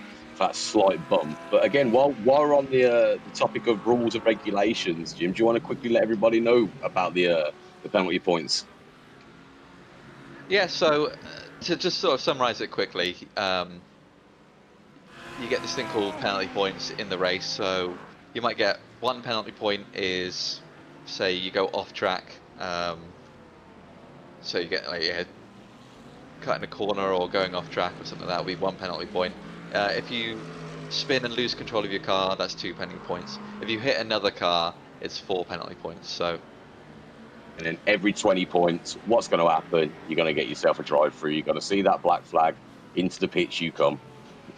slight bump. But again, while we're on the topic of rules and regulations, Jim, do you want to quickly let everybody know about the penalty points?
Yeah, so to just sort of summarize it quickly, you get this thing called penalty points in the race. So you might get one penalty point is, say, you go off track. So you get like cutting a corner or going off track or something like that will be one penalty point. If you spin and lose control of your car, that's 2 penalty points. If you hit another car, it's 4 penalty points. So,
and then every 20 points, what's going to happen? You're going to get yourself a drive through. You're going to see that black flag. Into the pits you come.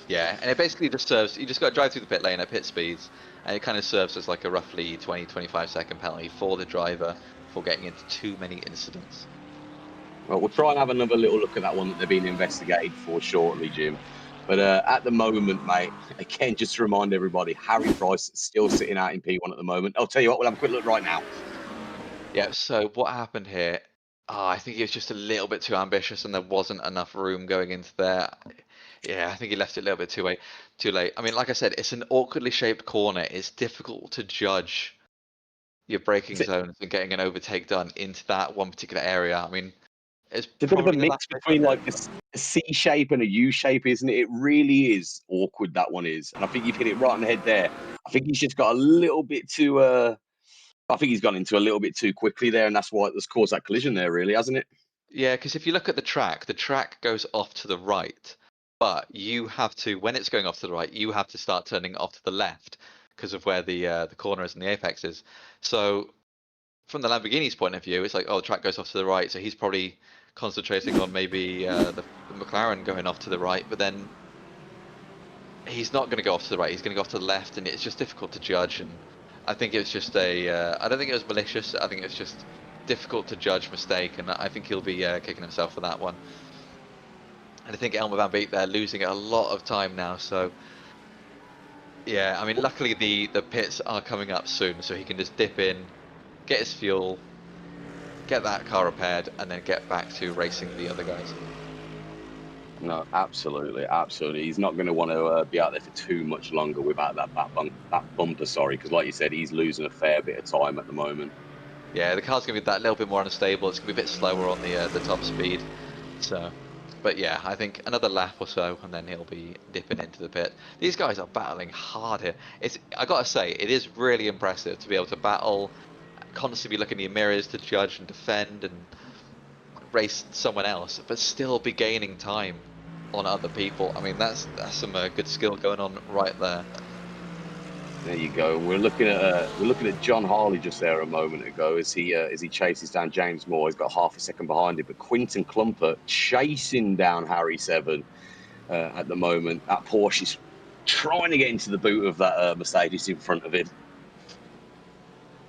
yeah, and it basically just serves, you just got to drive through the pit lane at pit speeds, and it kind of serves as like a roughly 20-25 second penalty for the driver for getting into too many incidents.
Well, we'll try and have another little look at that one that they're being investigated for shortly, Jim. But at the moment, mate, again, just to remind everybody, Harry Price is still sitting out in P1 at the moment. I'll tell you what, we'll have a quick look right now.
Yeah, so what happened here? I think he was just a little bit too ambitious, and there wasn't enough room going into there. Yeah, I think he left it a little bit too late. I mean, like I said, it's an awkwardly shaped corner. It's difficult to judge your braking zones and getting an overtake done into that one particular area. I mean, it's
a bit of a
probably the
mix
last race
between
I
like
did.
a C shape and a U shape, isn't it? It really is awkward, that one is. And I think you've hit it right on the head there. I think he's just got a little bit too, I think he's gone into a little bit too quickly there, and that's why it's caused that collision there, really, hasn't it?
Yeah, because if you look at the track goes off to the right, but you have to, when it's going off to the right, you have to start turning off to the left because of where the corner is and the apex is. So from the Lamborghini's point of view, it's like, oh, the track goes off to the right, so he's probably concentrating on maybe the McLaren going off to the right, but then he's not going to go off to the right. He's going to go off to the left, and it's just difficult to judge. And I think it was just I don't think it was malicious. I think it was just difficult to judge mistake, and I think he'll be kicking himself for that one. And I think Elmer Van Beek there losing a lot of time now. So yeah, I mean, luckily the pits are coming up soon, so he can just dip in, get his fuel, get that car repaired, and then get back to racing the other guys.
No, absolutely, absolutely. He's not going to want to be out there for too much longer without that bumper, sorry, because like you said, he's losing a fair bit of time at the moment.
Yeah, the car's going to be that little bit more unstable. It's going to be a bit slower on the top speed. So, but yeah, I think another lap or so, and then he'll be dipping into the pit. These guys are battling hard here. I got to say, it is really impressive to be able to battle, constantly looking in your mirrors to judge and defend and race someone else, but still be gaining time on other people. I mean, that's some good skill going on right there.
There you go. We're looking at John Harley just there a moment ago as he chases down James Moore. He's got half a second behind him, but Quinton Clumper chasing down Harry Seven at the moment. That Porsche is trying to get into the boot of that Mercedes in front of him.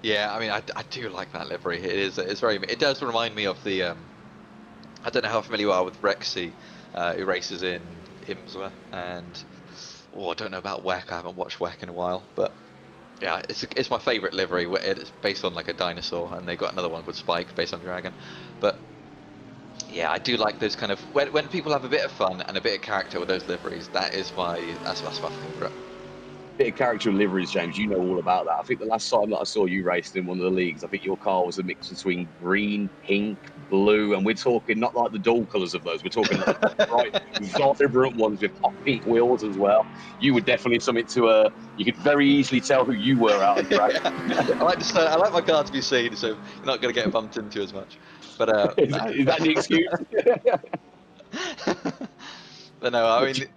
Yeah, I mean, I do like that livery. It does remind me of the I don't know how familiar you are with Rexy, who races in Imswa, and I don't know about WEC. I haven't watched WEC in a while, but yeah, it's my favourite livery. It's based on like a dinosaur, and they got another one called Spike based on Dragon. But yeah, I do like those kind of when people have a bit of fun and a bit of character with those liveries. That's my favourite.
Bit of character and liveries, James. You know all about that. I think the last time that I saw you racing in one of the leagues, I think your car was a mix between green, pink, blue, and we're talking not like the dual colours of those. We're talking bright, vibrant ones with hot pink wheels as well. You were definitely something to. You could very easily tell who you were out on track.
I like my car to be seen, so you're not going to get bumped into as much. But
is that the excuse?
But no, I mean.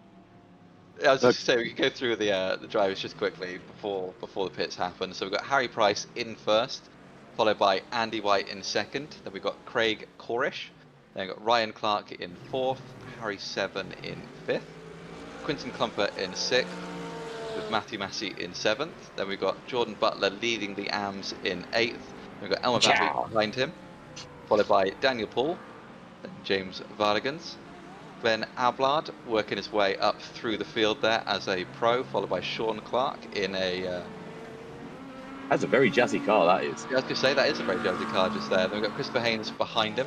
I was just saying we can go through the drivers just quickly before the pits happen. So we've got Harry Price in first, followed by Andy White in second. Then we've got Craig Corish. Then we've got Ryan Clark in fourth, Harry Seven in fifth, Quinton Clumper in sixth, with Matthew Massey in seventh. Then we've got Jordan Butler leading the AMs in eighth. We've got Elmer Van Beek behind him, followed by Daniel Paul, then James Vardigans. Ben Ablard working his way up through the field there as a pro, followed by Sean Clark in a...
That's a very jazzy car, that is.
I was going to say, that is a very jazzy car just there. Then we've got Christopher Haynes behind him,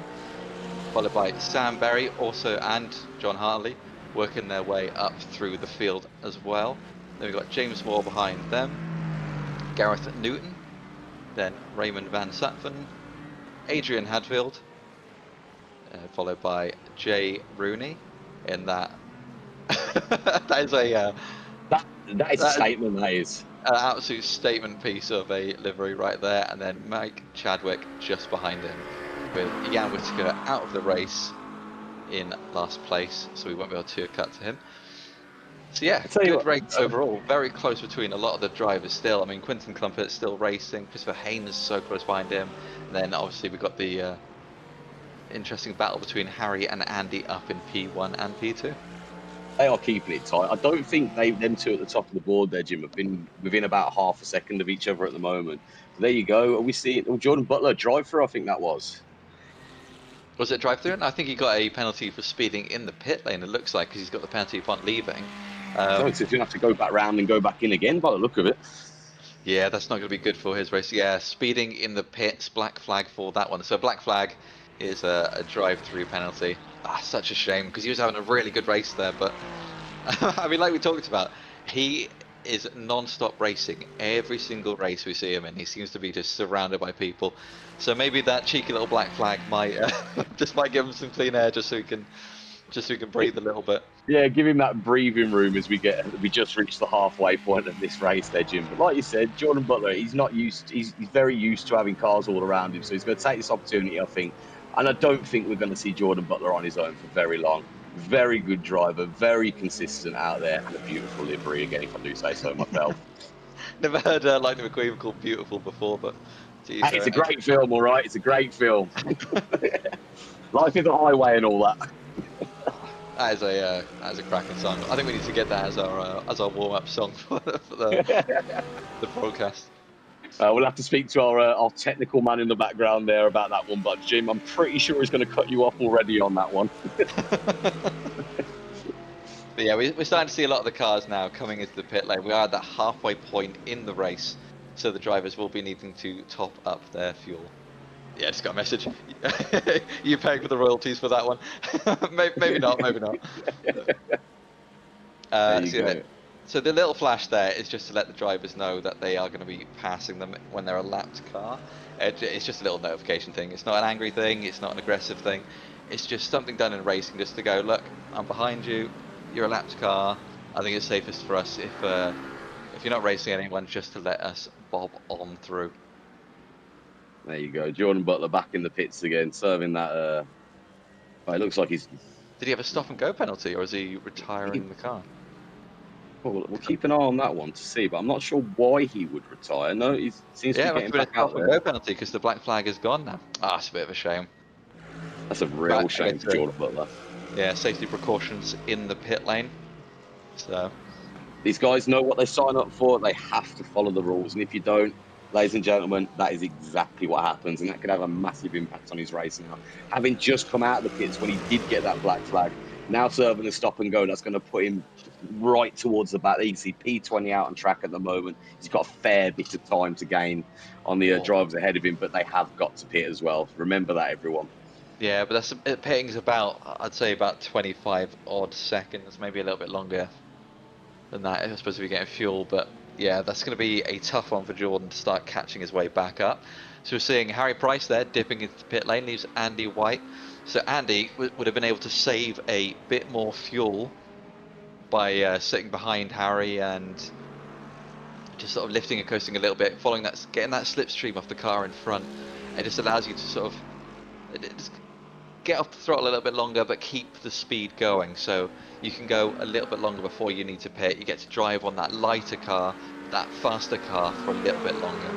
followed by Sam Berry also and John Hartley working their way up through the field as well. Then we've got James Moore behind them, Gareth Newton, then Raymond Van Zutphen, Adrian Hadfield, followed by Jay Rooney in that. That is a
That is a statement, that is.
an absolute statement piece of a livery right there, and then Mike Chadwick just behind him, with Jan Whittaker out of the race in last place, so we won't be able to cut to him. So yeah, good race overall. Very close between a lot of the drivers still. I mean, Quinton Clumpet's still racing. Christopher Haynes is so close behind him. And then obviously we've got the interesting battle between Harry and Andy up in P1 and P2.
They are keeping it tight. I don't think them two at the top of the board there, Jim, have been within about half a second of each other at the moment. But there you go. Are we seeing Jordan Butler drive through? I think that was.
Was it drive through? I think he got a penalty for speeding in the pit lane. It looks like, because he's got the penalty upon leaving.
So he's going to have to go back round and go back in again by the look of it.
Yeah, that's not going to be good for his race. Yeah, speeding in the pits, black flag for that one. So black flag is a drive-through penalty. Such a shame, because he was having a really good race there. But I mean, like we talked about, he is non-stop racing. Every single race we see him in, he seems to be just surrounded by people. So maybe that cheeky little black flag might just might give him some clean air, just so he can breathe a little bit.
Yeah, give him that breathing room as we just reached the halfway point of this race there, Jim. But like you said, Jordan Butler, he's very used to having cars all around him, so he's going to take this opportunity, I think. And I don't think we're going to see Jordan Butler on his own for very long. Very good driver, very consistent out there, and a beautiful livery again, if I do say so myself.
Never heard Lightning McQueen called beautiful before, but
hey, it's a great film, all right. It's a great film. Life is a highway and all that.
That is a cracking song. I think we need to get that as our warm-up song for the broadcast.
We'll have to speak to our technical man in the background there about that one, but Jim, I'm pretty sure he's going to cut you off already on that one.
But yeah, we're starting to see a lot of the cars now coming into the pit lane. We are at that halfway point in the race, so the drivers will be needing to top up their fuel. Yeah, just got a message. You paying for the royalties for that one? maybe not. Maybe not. So the little flash there is just to let the drivers know that they are going to be passing them when they're a lapped car. It's just a little notification thing. It's not an angry thing. It's not an aggressive thing. It's just something done in racing, just to go, look, I'm behind you. You're a lapped car. I think it's safest for us if you're not racing anyone, just to let us bob on through.
There you go, Jordan Butler back in the pits again, serving that. It looks like he's.
Did he have a stop and go penalty, or is he retiring the car?
Well, we'll keep an eye on that one to see, but I'm not sure why he would retire. No, he seems to be getting back out there.
No penalty because the black flag is gone now. It's a bit of a shame.
That's a real shame for Jordan Butler.
Yeah, safety precautions in the pit lane. So
these guys know what they sign up for. They have to follow the rules, and if you don't, ladies and gentlemen, that is exactly what happens, and that could have a massive impact on his race now. Having just come out of the pits when he did get that black flag, now serving the stop and go, that's going to put him right towards the back. You can see P20 out on track at the moment. He's got a fair bit of time to gain on the drivers ahead of him, but they have got to pit as well. Remember that, everyone.
Yeah, but pitting's about, I'd say about 25 odd seconds, maybe a little bit longer than that. I suppose if you're getting fuel, but yeah, that's going to be a tough one for Jordan to start catching his way back up. So we're seeing Harry Price there dipping into the pit lane, leaves Andy White. So Andy would have been able to save a bit more fuel by sitting behind Harry and just sort of lifting and coasting a little bit, following that, getting that slipstream off the car in front. It just allows you to sort of just get off the throttle a little bit longer, but keep the speed going. So you can go a little bit longer before you need to pit. You get to drive on that lighter car, that faster car for a little bit longer.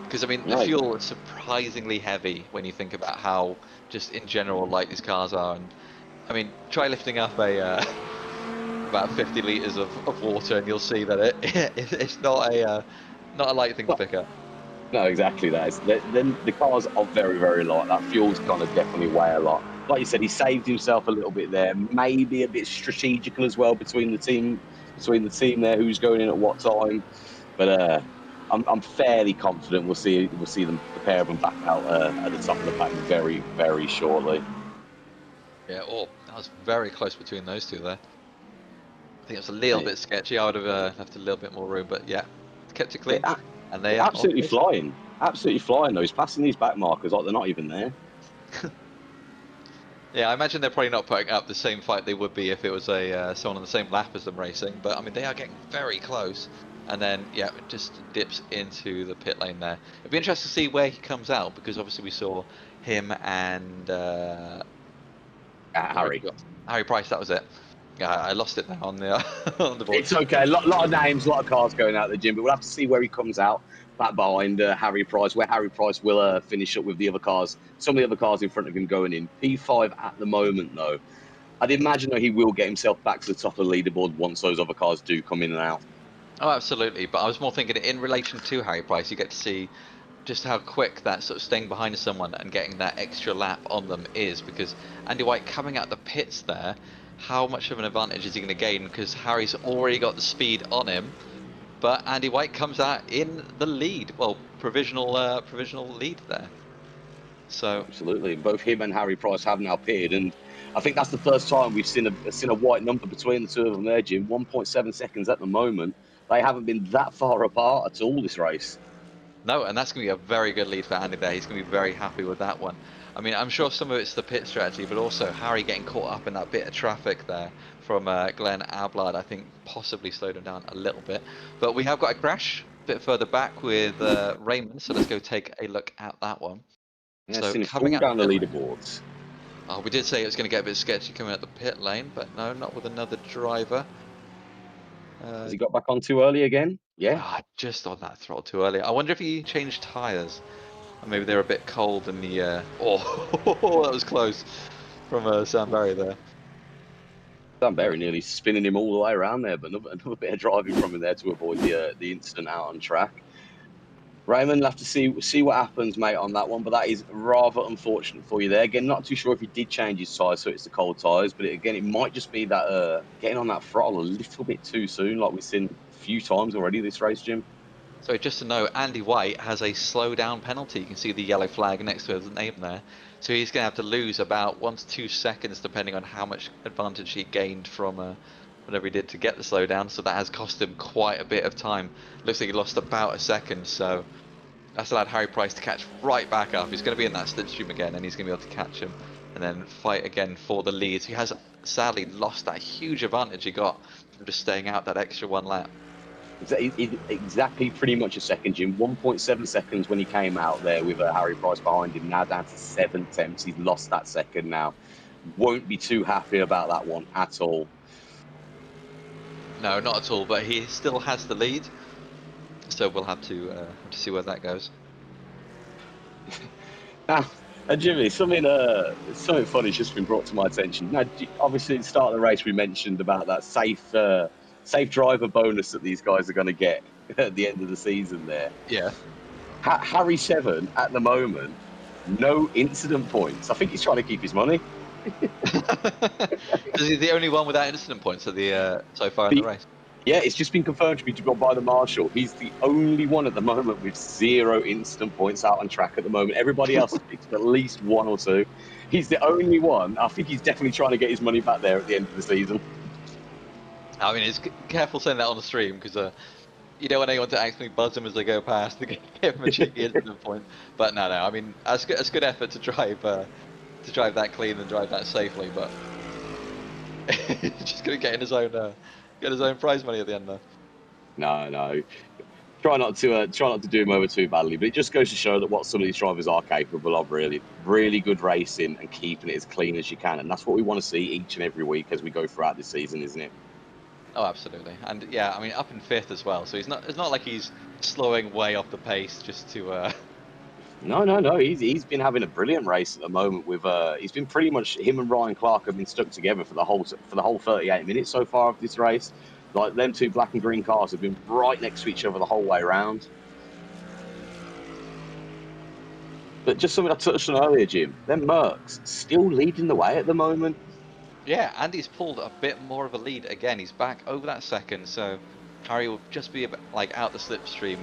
Because I mean, the fuel is surprisingly heavy when you think about how just in general light these cars are. And I mean, try lifting up a about 50 litres of water, and you'll see that it's not a light thing to pick up.
No, exactly that. Then the cars are very, very light. That fuel's kind of definitely weigh a lot. Like you said, he saved himself a little bit there. Maybe a bit strategical as well between the team there, who's going in at what time. But I'm fairly confident we'll see them, the pair of them back out at the top of the pack very, very shortly.
Yeah, that was very close between those two there. I think it was a little bit sketchy. I would have left a little bit more room, but yeah, kept it clean. And they are absolutely flying though. He's passing these back markers like they're not even there. Yeah, I imagine they're probably not putting up the same fight they would be if it was a someone on the same lap as them racing. But I mean, they are getting very close. And then, yeah, it just dips into the pit lane there. It'd be interesting to see where he comes out because obviously we saw him and I've already
Harry.
got Harry Price. That was it. Yeah, I lost it now on the on the board.
It's okay. Lot of names, a lot of cars going out the gym, but we'll have to see where he comes out back behind Harry Price, where Harry Price will finish up with the other cars. Some of the other cars in front of him going in. P5 at the moment, though. I'd imagine that he will get himself back to the top of the leaderboard once those other cars do come in and out.
Oh, absolutely. But I was more thinking in relation to Harry Price, you get to see just how quick that sort of staying behind someone and getting that extra lap on them is, because Andy White coming out the pits there, how much of an advantage is he going to gain? Because Harry's already got the speed on him, but Andy White comes out in the lead. Well, provisional lead there. So
Absolutely, both him and Harry Price have now pitted, and I think that's the first time we've seen a white number between the two of them there, Jim. 1.7 seconds at the moment. They haven't been that far apart at all this race.
no, and that's going to be a very good lead for Andy there. He's going to be very happy with that one. I mean, I'm sure some of it's the pit strategy, but also Harry getting caught up in that bit of traffic there from Glenn Ablard, I think possibly slowed him down a little bit. But we have got a crash a bit further back with Raymond, so let's go take a look at that one.
Yeah,
So
seen it
coming
fall
out
down the
the pit lane.
leaderboards.
Oh, we did say it was going to get a bit sketchy coming out the pit lane, but no, not with another driver.
Has he got back on too early again? Yeah.
Just on that throttle too early. I wonder if he changed tyres. Or maybe they're a bit cold in the. Oh, that was close from Sam Barry there.
Dan Berry nearly spinning him all the way around there, but another bit of driving from him there to avoid the incident out on track. Raymond, we'll have to see what happens, mate, on that one. But that is rather unfortunate for you there. Again, not too sure if he did change his tyres, so it's the cold tyres. But again, it might just be that getting on that throttle a little bit too soon, like we've seen a few times already this race, Jim.
So just to know, Andy White has a slow down penalty. You can see the yellow flag next to his name there. So he's going to have to lose about 1 to 2 seconds, depending on how much advantage he gained from whatever he did to get the slowdown. So that has cost him quite a bit of time. Looks like he lost about a second. So that's allowed Harry Price to catch right back up. He's going to be in that slipstream again, and he's going to be able to catch him and then fight again for the lead. He has sadly lost that huge advantage he got from just staying out that extra 1 lap.
Exactly, pretty much a second, Jim. 1.7 seconds when he came out there with Harry Price behind him. Now down to 7 attempts. He's lost that second now. Won't be too happy about that one at all.
No, not at all. But he still has the lead, so we'll have to see where that goes.
Now, Jimmy, something funny's just been brought to my attention. Now, obviously, at the start of the race, we mentioned about that safe driver bonus that these guys are going to get at the end of the season there.
Yeah.
Harry 7, at the moment, no incident points. I think he's trying to keep his money.
Is he the only one without incident points at the so far in the race?
Yeah, it's just been confirmed to be by the marshal. He's the only one at the moment with 0 incident points out on track at the moment. Everybody else has picked at least 1 or 2. He's the only one. I think he's definitely trying to get his money back there at the end of the season.
I mean, it's careful saying that on the stream because you don't want anyone to actually buzz him as they go past to give him a cheeky incident point. But no, I mean, it's good effort to drive that clean and drive that safely, but he's just going to get his own prize money at the end there.
No. Try not to do him over too badly, but it just goes to show that what some of these drivers are capable of. Really good racing and keeping it as clean as you can, and that's what we want to see each and every week as we go throughout this season, isn't it?
Oh, absolutely. And yeah, I mean, up in 5th as well. So it's not like he's slowing way off the pace just to.
No. He's been having a brilliant race at the moment. He's been pretty much, him and Ryan Clark have been stuck together for the whole 38 minutes so far of this race. Like, them two black and green cars have been right next to each other the whole way around. But just something I touched on earlier, Jim. Them Mercs still leading the way at the moment.
Yeah, Andy's pulled a bit more of a lead again. He's back over that second, so Harry will just be a bit, like, out the slipstream,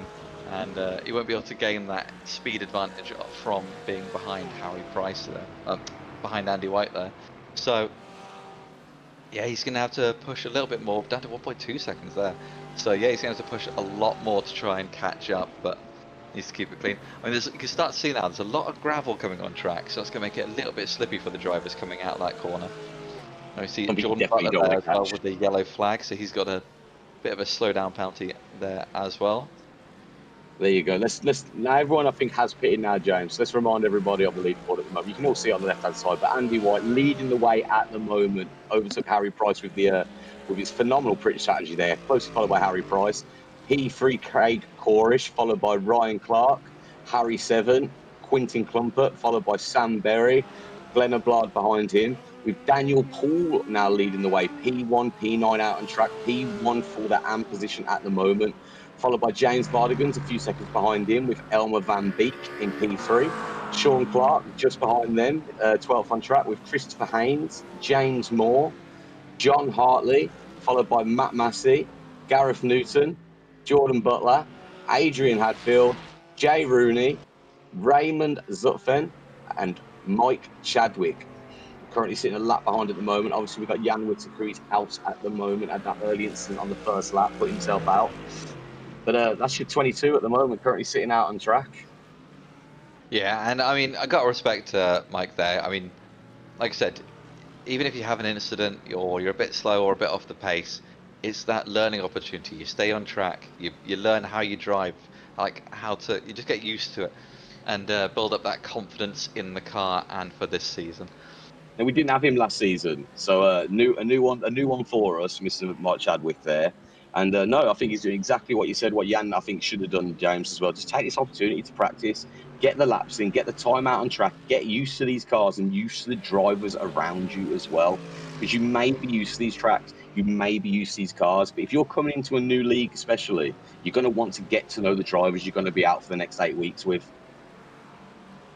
and he won't be able to gain that speed advantage from being behind Harry Price there, behind Andy White there. So yeah, he's going to have to push a little bit more, down to 1.2 seconds there. So yeah, he's going to have to push a lot more to try and catch up, but Needs to keep it clean. I mean, you can start seeing now, there's a lot of gravel coming on track, so that's going to make it a little bit slippy for the drivers coming out of that corner. Now we see
Something you
Jordan
definitely
Butler
don't
there
want
as
to
well
catch.
with the yellow flag, so he's got a bit of a slowdown penalty there as well.
There you go. Let's now everyone I think has pitted now, James. Let's remind everybody of the leaderboard at the moment. You can all see it on the left hand side, but Andy White leading the way at the moment, overtook Harry Price with his phenomenal British strategy there, closely followed by Harry Price. P3 Craig Corish, followed by Ryan Clark, Harry Seven, Quintin Clumpert, followed by Sam Berry, Glenn Ablard behind him, with Daniel Paul now leading the way, P1, P9 out on track, P1 for the AM position at the moment, followed by James Vardigans a few seconds behind him with Elmer Van Beek in P3. Sean Clark just behind them, 12th on track with Christopher Haynes, James Moore, John Hartley, followed by Matt Massey, Gareth Newton, Jordan Butler, Adrian Hadfield, Jay Rooney, Raymond Zutphen, and Mike Chadwick. Currently sitting a lap behind at the moment. Obviously, we've got Jan Whittaker, who's out at the moment, had that early incident on the first lap, put himself out. But that's your 22 at the moment, currently sitting out on track.
Yeah, and I mean, I got to respect Mike there. I mean, like I said, even if you have an incident or you're a bit slow or a bit off the pace, it's that learning opportunity. You stay on track, you learn how you drive, like you just get used to it and build up that confidence in the car and for this season.
Now, we didn't have him last season, so a new one for us, Mr. Mike Chadwick there. And no, I think he's doing exactly what you said, what Jan I think should have done, James, as well. Just take this opportunity to practice, get the laps in, get the time out on track, get used to these cars and used to the drivers around you as well. Because you may be used to these tracks, you may be used to these cars, but if you're coming into a new league especially, you're going to want to get to know the drivers you're going to be out for the next 8 weeks with.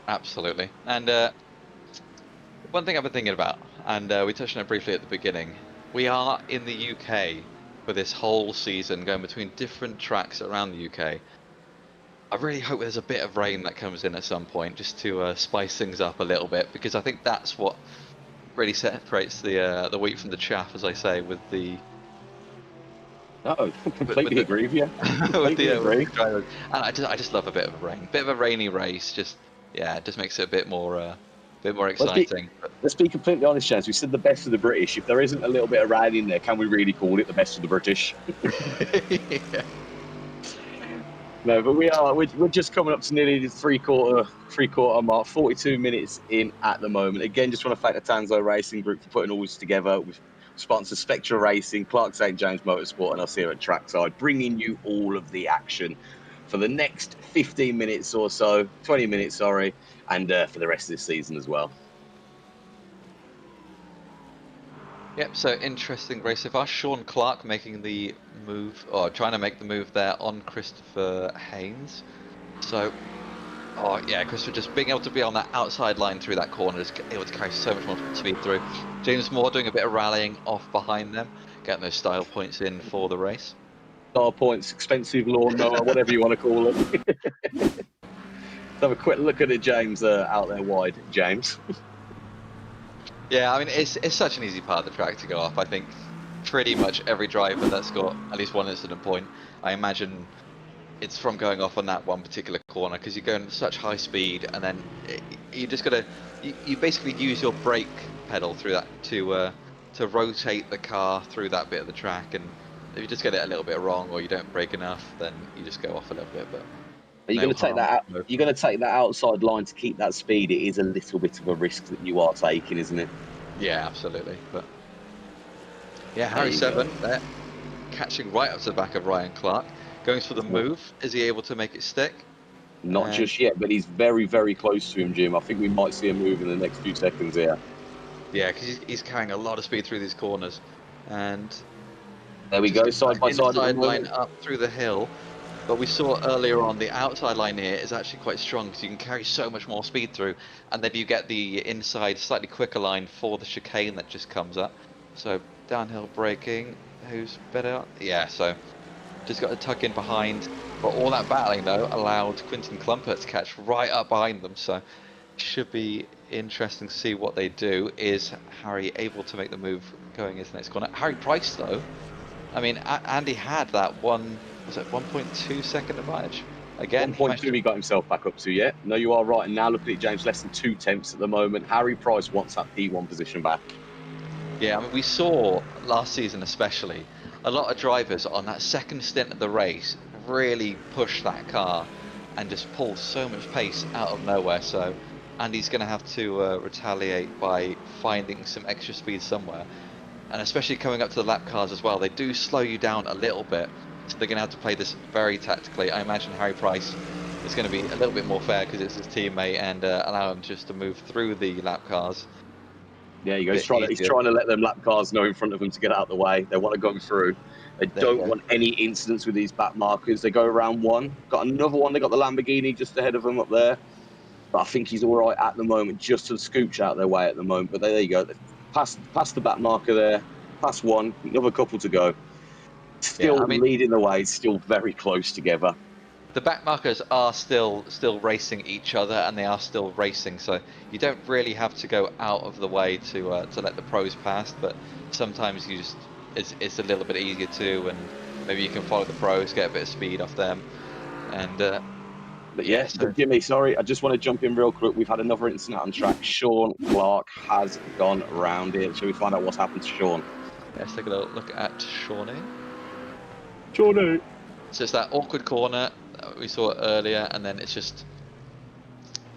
Absolutely. And one thing I've been thinking about, and we touched on it briefly at the beginning, we are in the UK for this whole season, going between different tracks around the UK. I really hope there's a bit of rain that comes in at some point, just to spice things up a little bit, because I think that's what really separates the wheat from the chaff, as I say, with the.
No, completely agree with you.
with
Completely agree.
with the drivers. And I just love a bit of rain, bit of a rainy race. Just it just makes it a bit more exciting.
Let's be completely honest, James. We said the best of the British. If there isn't a little bit of rain in there, can we really call it the best of the British?
Yeah.
No, but we're just coming up to nearly the three quarter mark, 42 minutes in at the moment. Again, just want to thank the Tanzo Racing Group for putting all this together with sponsors Spectra Racing, Clark St James Motorsport, and us here at Trackside, bringing you all of the action for the next 15 minutes or so, 20 minutes, sorry, and for the rest of this season as well.
Yep, so interesting race so far. Sean Clark making the move, or trying to make the move there on Christopher Haynes. So, Christopher just being able to be on that outside line through that corner, just able to carry so much more speed through. James Moore doing a bit of rallying off behind them, getting those style points in for the race.
Style points, expensive lawnmower, whatever you want to call it. Let's have a quick look at it, James, out there wide, James.
Yeah, I mean, it's such an easy part of the track to go off. I think pretty much every driver that's got at least one incident point, I imagine it's from going off on that one particular corner, because you're going at such high speed, and then you just gotta you basically use your brake pedal through that to rotate the car through that bit of the track, and if you just get it a little bit wrong or you don't brake enough, then you just go off a little bit. But
you're going to take that out. You're going to take that outside line to keep that speed. It is a little bit of a risk that you are taking, isn't it?
Yeah, absolutely. But yeah, Harry Seven there, catching right up to the back of Ryan Clark, going for the move. Is he able to make it stick?
Not just yet, but he's very, very close to him, Jim. I think we might see a move in the next few seconds here.
Yeah, because he's carrying a lot of speed through these corners, and
there we go, side by side.
Inside line up through the hill. But we saw earlier on the outside line here is actually quite strong, because you can carry so much more speed through, and then you get the inside slightly quicker line for the chicane that just comes up. So downhill braking, who's better? Yeah, so just got to tuck in behind. But all that battling though allowed Quintin Clumpert to catch right up behind them, so it should be interesting to see what they do. Is Harry able to make the move going into the next corner? Harry Price though, I mean, Andy had that 1.2 second advantage. Again,
1.2 he got himself back up to, yeah. No, you are right. And now looking at James, less than 2 tenths at the moment. Harry Price wants that P1 position back.
yeah, I mean, we saw last season especially a lot of drivers on that second stint of the race really push that car and just pull so much pace out of nowhere. So Andy's going to have to retaliate by finding some extra speed somewhere. And especially coming up to the lap cars as well, they do slow you down a little bit. So they're going to have to play this very tactically. I imagine Harry Price is going to be a little bit more fair because it's his teammate and allow him just to move through the lap cars.
Yeah, you go. He's trying to let them lap cars know in front of him to get out of the way. They want to go through. They don't want any incidents with these back markers. They go around one. Got another one. They got the Lamborghini just ahead of them up there. But I think he's all right at the moment, just to scooch out their way at the moment. But there you go. Past the back marker there. Past one. Another couple to go. Still leading the way. Still very close together.
The back markers are still racing each other, and they are still racing. So you don't really have to go out of the way to let the pros pass. But sometimes you just it's a little bit easier to, and maybe you can follow the pros, get a bit of speed off them, and.
But yes, so Jimmy, sorry, I just want to jump in real quick. We've had another incident on track. Sean Clark has gone round here. Shall we find out what's happened to Sean?
Let's take a look at Shawnee.
Shawnee.
So it's that awkward corner we saw earlier, and then it's just,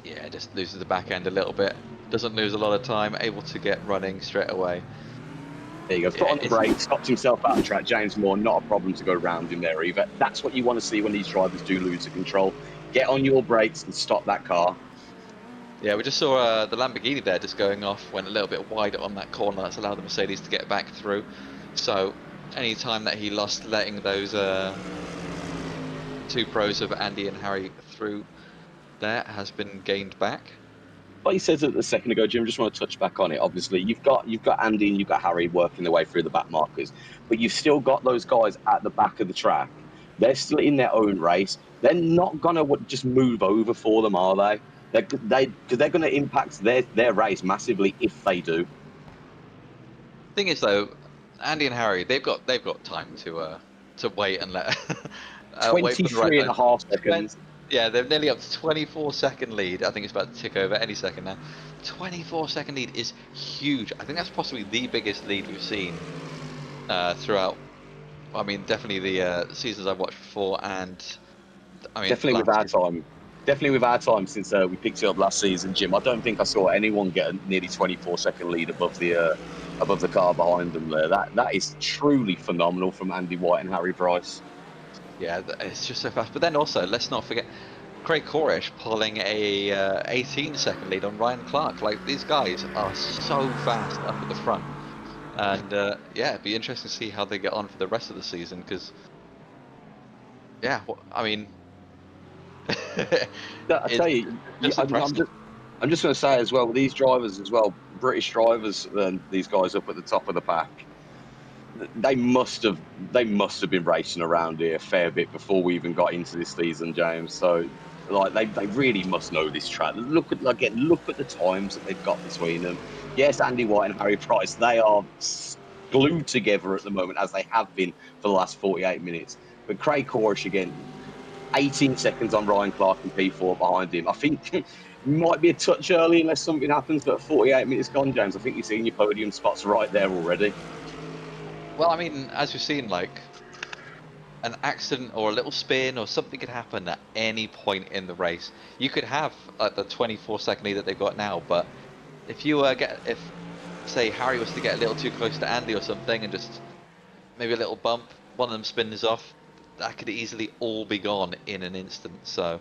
yeah, just loses the back end a little bit. Doesn't lose a lot of time, able to get running straight away.
There you go, foot on the brake, stopped himself out of track. James Moore, not a problem to go round him there either. That's what you want to see when these drivers do lose the control. Get on your brakes and stop that car.
Yeah, we just saw the Lamborghini there just going off, went a little bit wider on that corner. That's allowed the Mercedes to get back through. So any time that he lost letting those two pros of Andy and Harry through there has been gained back.
Like you said a second ago, Jim, just want to touch back on it. Obviously, you've got Andy and you've got Harry working their way through the back markers, but you've still got those guys at the back of the track. They're still in their own race. They're not gonna just move over for them, are they? Because they're going to impact their race massively if they do.
Thing is, though, Andy and Harry, they've got time to wait and let
23 and a half seconds.
Yeah, they're nearly up to 24-second lead. I think it's about to tick over any second now. 24-second lead is huge. I think that's possibly the biggest lead we've seen throughout. I mean, definitely the seasons I've watched before, and I mean,
definitely with our time. Definitely with our time since we picked it up last season, Jim. I don't think I saw anyone get a nearly 24-second lead above the car behind them there. That is truly phenomenal from Andy White and Harry Price.
Yeah, it's just so fast. But then also, let's not forget Craig Corish pulling a 18-second lead on Ryan Clark. Like, these guys are so fast up at the front. And yeah, it'd be interesting to see how they get on for the rest of the season. Because, yeah, I mean,
I tell you, I'm just going to say as well, these drivers as well, British drivers, and these guys up at the top of the pack, they must have been racing around here a fair bit before we even got into this season, James. So, like, they really must know this track. Look at the times that they've got between them. Yes, Andy White and Harry Price, they are glued together at the moment, as they have been for the last 48 minutes. But Craig Corish again, 18 seconds on Ryan Clark and P4 behind him. I think it might be a touch early unless something happens, but 48 minutes gone, James. I think you're seeing your podium spots right there already.
Well, I mean, as we've seen, like, an accident or a little spin or something could happen at any point in the race. You could have the 24-second lead that they've got now, but if you say Harry was to get a little too close to Andy or something and just maybe a little bump, one of them spins off, that could easily all be gone in an instant. So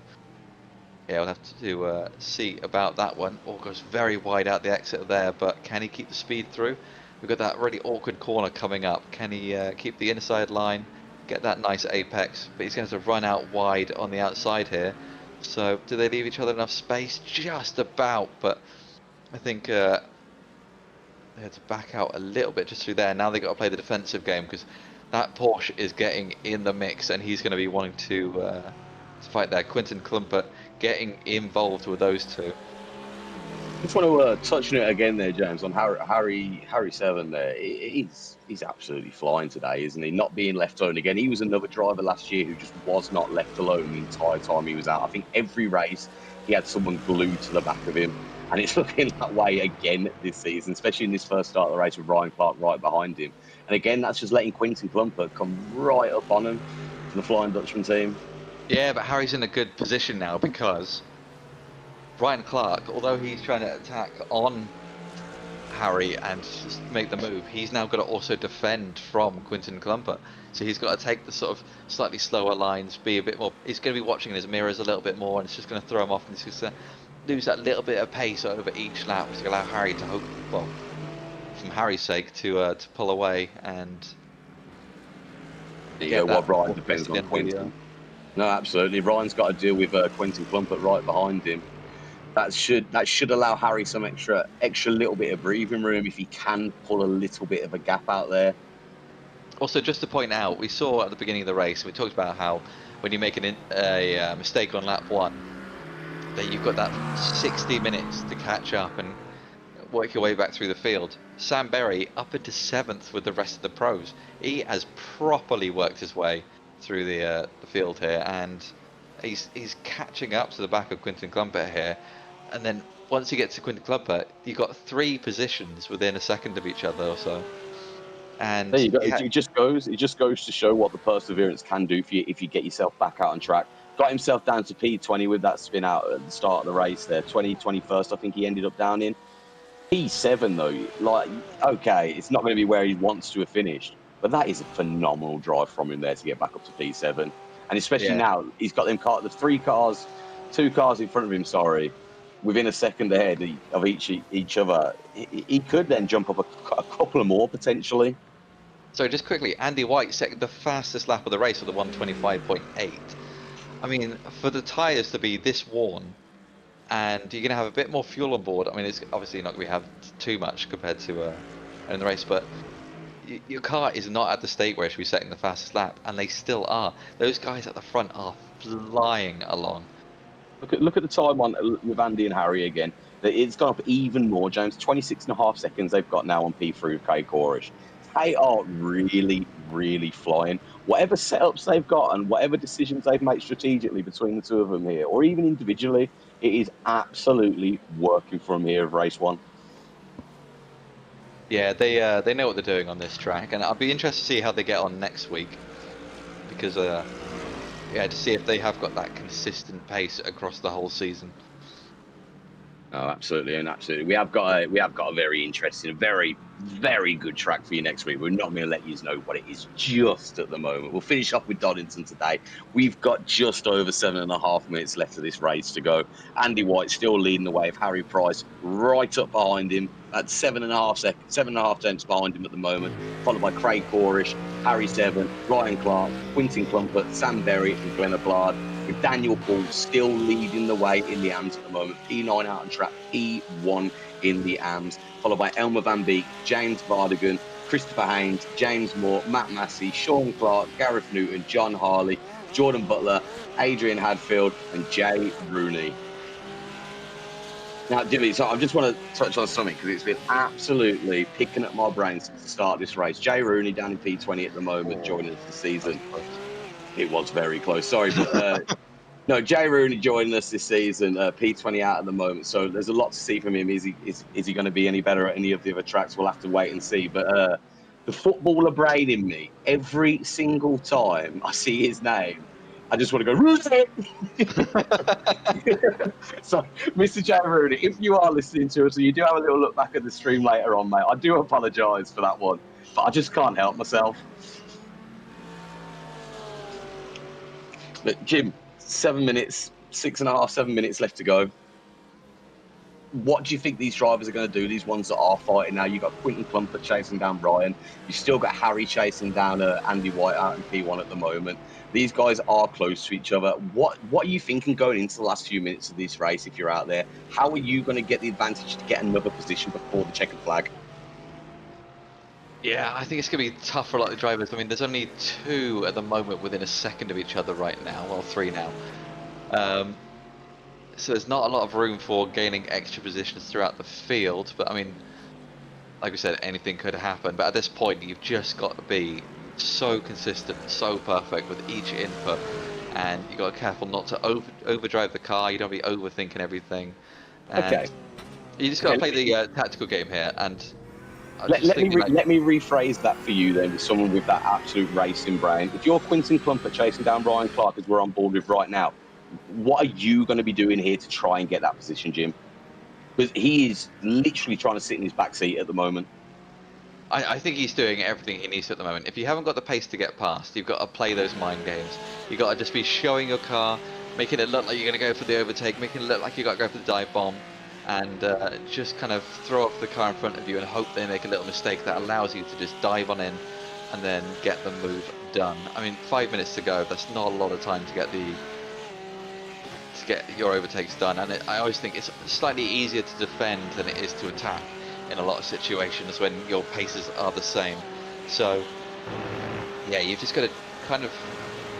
yeah, we'll have to see about that one. All goes very wide out the exit there, but can he keep the speed through? We've got that really awkward corner coming up. Can he keep the inside line, get that nice apex? But he's going to have to run out wide on the outside here. So do they leave each other enough space? Just about, but I think they had to back out a little bit just through there. Now they've got to play the defensive game because that Porsche is getting in the mix and he's going to be wanting to fight there. Quinton Klumper getting involved with those two.
Just want to touch on it again there, James, on Harry Seven there. He's absolutely flying today, isn't he? Not being left alone again. He was another driver last year who just was not left alone the entire time he was out. I think every race he had someone glued to the back of him, and it's looking that way again this season, especially in this first start of the race with Ryan Clark right behind him. And again, that's just letting Quinton Clumper come right up on him for the Flying Dutchman team.
Yeah, but Harry's in a good position now because Ryan Clark, although he's trying to attack on Harry and just make the move, he's now got to also defend from Quinton Clumper. So he's got to take the sort of slightly slower lines, be a bit more. He's going to be watching his mirrors a little bit more, and it's just going to throw him off, and he's just going to lose that little bit of pace over each lap to allow Harry to hope, well, from Harry's sake, to pull away and.
Yeah, what Ryan depends on Quinton. No, absolutely. Ryan's got to deal with Quinton Clumpert right behind him. That should allow Harry some extra little bit of breathing room if he can pull a little bit of a gap out there.
Also, just to point out, we saw at the beginning of the race, we talked about how when you make a mistake on lap 1, that you've got that 60 minutes to catch up and work your way back through the field. Sam Berry up into 7th with the rest of the pros. He has properly worked his way through the field here, and he's catching up to the back of Quinton Clumper here. And then once you get to Quinton Clumper, you've got 3 positions within a second of each other or so. And
there you go. It just goes to show what the perseverance can do for you if you get yourself back out on track. Got himself down to P20 with that spin out at the start of the race there. 21st, I think he ended up down in. P7 though, like, okay, it's not going to be where he wants to have finished, but that is a phenomenal drive from him there to get back up to P7. And especially now, he's got them the 2 cars in front of him, within a second ahead of each other. He could then jump up a couple of more potentially.
So just quickly, Andy White set the fastest lap of the race with a 125.8. I mean, for the tyres to be this worn, and you're going to have a bit more fuel on board. I mean, it's obviously not going to have too much compared to in the race, but your car is not at the state where it should be setting the fastest lap, and they still are. Those guys at the front are flying along.
Look at the time on with Andy and Harry again. It's gone up even more, James. 26.5 seconds they've got now on P3 with Kay Corish. They are really, really flying. Whatever setups they've got and whatever decisions they've made strategically between the two of them here, or even individually, it is absolutely working for them here of race 1.
Yeah, they know what they're doing on this track, and I'll be interested to see how they get on next week, because to see if they have got that consistent pace across the whole season.
Oh, absolutely, and absolutely. We have got a very interesting, very, very good track for you next week. We're not going to let you know what it is just at the moment. We'll finish off with Donington today. We've got just over 7.5 minutes left of this race to go. Andy White still leading the way of Harry Price right up behind him at 7.5 tenths behind him at the moment, followed by Craig Corish, Harry Seven, Ryan Clark, Quinton Clumpert, Sam Berry and Glenn Ablard, with Daniel Paul still leading the way in the AMS at the moment. P9 out on track, P1 in the AMS, followed by Elmer Van Beek, James Vardigan, Christopher Haynes, James Moore, Matt Massey, Sean Clark, Gareth Newton, John Harley, Jordan Butler, Adrian Hadfield and Jay Rooney. Now, Jimmy, so I just want to touch on something because it's been absolutely picking at my brain since the start of this race. Jay Rooney down in P20 at the moment, joining us this season. It was very close, sorry, but no, Jay Rooney joining us this season, P20 out at the moment. So there's a lot to see from him. Is he going to be any better at any of the other tracks? We'll have to wait and see. But the footballer brain in me, every single time I see his name, I just want to go, Rooney! So, Mr. Jay Rooney, if you are listening to us, and you do have a little look back at the stream later on, mate, I do apologise for that one, but I just can't help myself. But, Jim, 7 minutes, 6.5, 7 minutes left to go. What do you think these drivers are going to do, these ones that are fighting now? You've got Quinton Clumpert chasing down Ryan. You've still got Harry chasing down Andy White out in P1 at the moment. These guys are close to each other. What are you thinking going into the last few minutes of this race if you're out there? How are you going to get the advantage to get another position before the checkered flag?
Yeah, I think it's going to be tough for a lot of the drivers. I mean, there's only 2 at the moment within a second of each other right now. Well, 3 now. So there's not a lot of room for gaining extra positions throughout the field, but I mean, like we said, anything could happen. But at this point, you've just got to be so consistent, so perfect with each input, and you got to be careful not to overdrive the car. You don't be overthinking everything, and
Okay.
you just got to play the tactical game here. And I was
Let,
just
let me
thinking, like,
let me rephrase that for you then, with someone with that absolute racing brain. If you're Quinton Clumpert chasing down Ryan Clark, as we're on board with right now, what are you going to be doing here to try and get that position, Jim? Because he is literally trying to sit in his back seat at the moment.
I think he's doing everything he needs to at the moment. If you haven't got the pace to get past, you've got to play those mind games. You've got to just be showing your car, making it look like you're going to go for the overtake, making it look like you've got to go for the dive bomb, and just kind of throw off the car in front of you and hope they make a little mistake that allows you to just dive on in and then get the move done. I mean, 5 minutes to go, that's not a lot of time to get your overtakes done, and I always think it's slightly easier to defend than it is to attack in a lot of situations when your paces are the same. So yeah, you've just got to kind of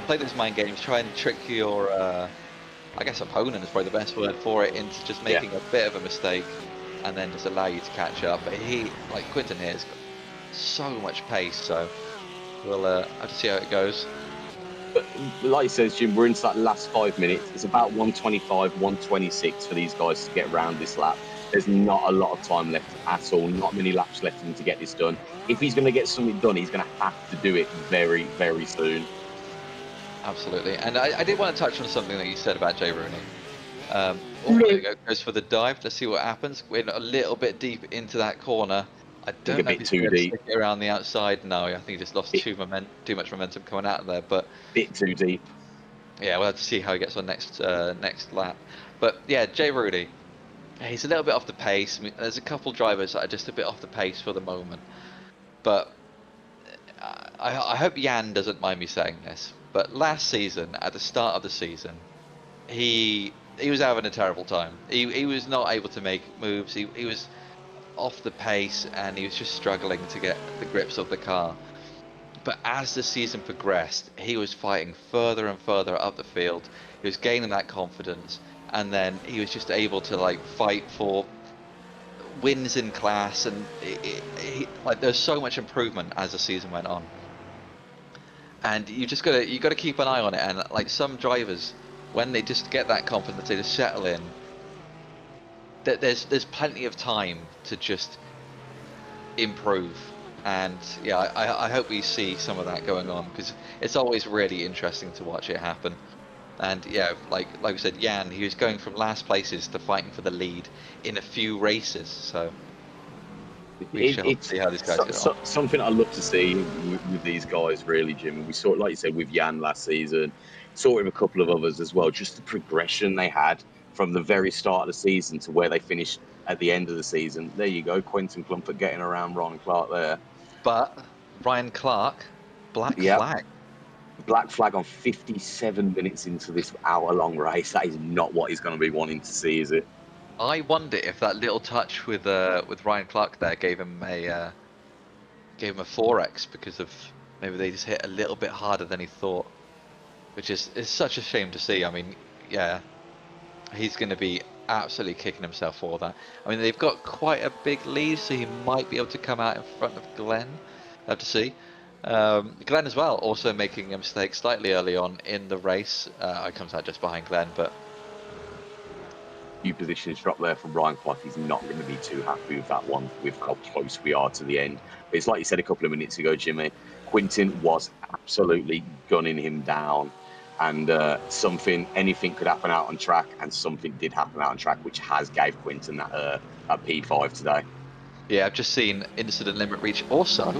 play those mind games, try and trick your I guess opponent is probably the best word for it, into just making a bit of a mistake and then just allow you to catch up. But he, like Quinton here, has got so much pace, so we'll have to see how it goes.
But like you said, Jim, we're into that last 5 minutes. It's about 125, 126 for these guys to get around this lap. There's not a lot of time left at all, not many laps left for him to get this done. If he's going to get something done, he's going to have to do it very, very soon.
Absolutely. And I did want to touch on something that you said about Jay Rooney. There you go, goes for the dive. Let's see what happens. We're a little bit deep into that corner. I don't know if he's going to stick it around the outside. No, I think he just lost too much momentum coming out of there. But
bit too deep.
Yeah, we'll have to see how he gets on next lap. But yeah, Jay Rudy, he's a little bit off the pace. I mean, there's a couple drivers that are just a bit off the pace for the moment. But I hope Jan doesn't mind me saying this. But last season, at the start of the season, he was having a terrible time. He was not able to make moves. He was off the pace, and he was just struggling to get the grips of the car. But as the season progressed, he was fighting further and further up the field. He was gaining that confidence, and then he was just able to like fight for wins in class. And like there's so much improvement as the season went on. And you got to keep an eye on it. And like some drivers, when they just get that confidence, they just settle in. There's plenty of time to just improve. And yeah, I hope we see some of that going on, because it's always really interesting to watch it happen. And yeah, like we said, Jan, he was going from last places to fighting for the lead in a few races. So we shall see how this guys get on.
Something I love to see with these guys, really, Jim. We saw it, like you said, with Jan last season. Saw it with a couple of others as well. Just the progression they had from the very start of the season to where they finished at the end of the season. There you go, Quinton Clumpert getting around Ryan Clark there.
But Ryan Clark, black flag.
Black flag on 57 minutes into this hour-long race. That is not what he's going to be wanting to see, is it?
I wonder if that little touch with Ryan Clark there gave him a 4x, because of maybe they just hit a little bit harder than he thought, which is such a shame to see. I mean, yeah, he's going to be absolutely kicking himself for that. I mean, they've got quite a big lead, so he might be able to come out in front of Glenn. Have to see. Glenn as well, also making a mistake slightly early on in the race. He comes out just behind Glenn, but
few positions drop there from Ryan Clark. He's not going to be too happy with that one, with how close we are to the end. But it's like you said a couple of minutes ago, Jimmy, Quinton was absolutely gunning him down. And anything could happen out on track, and something did happen out on track, which has gave Quinton that P5 today.
Yeah, I've just seen incident limit reach. Also,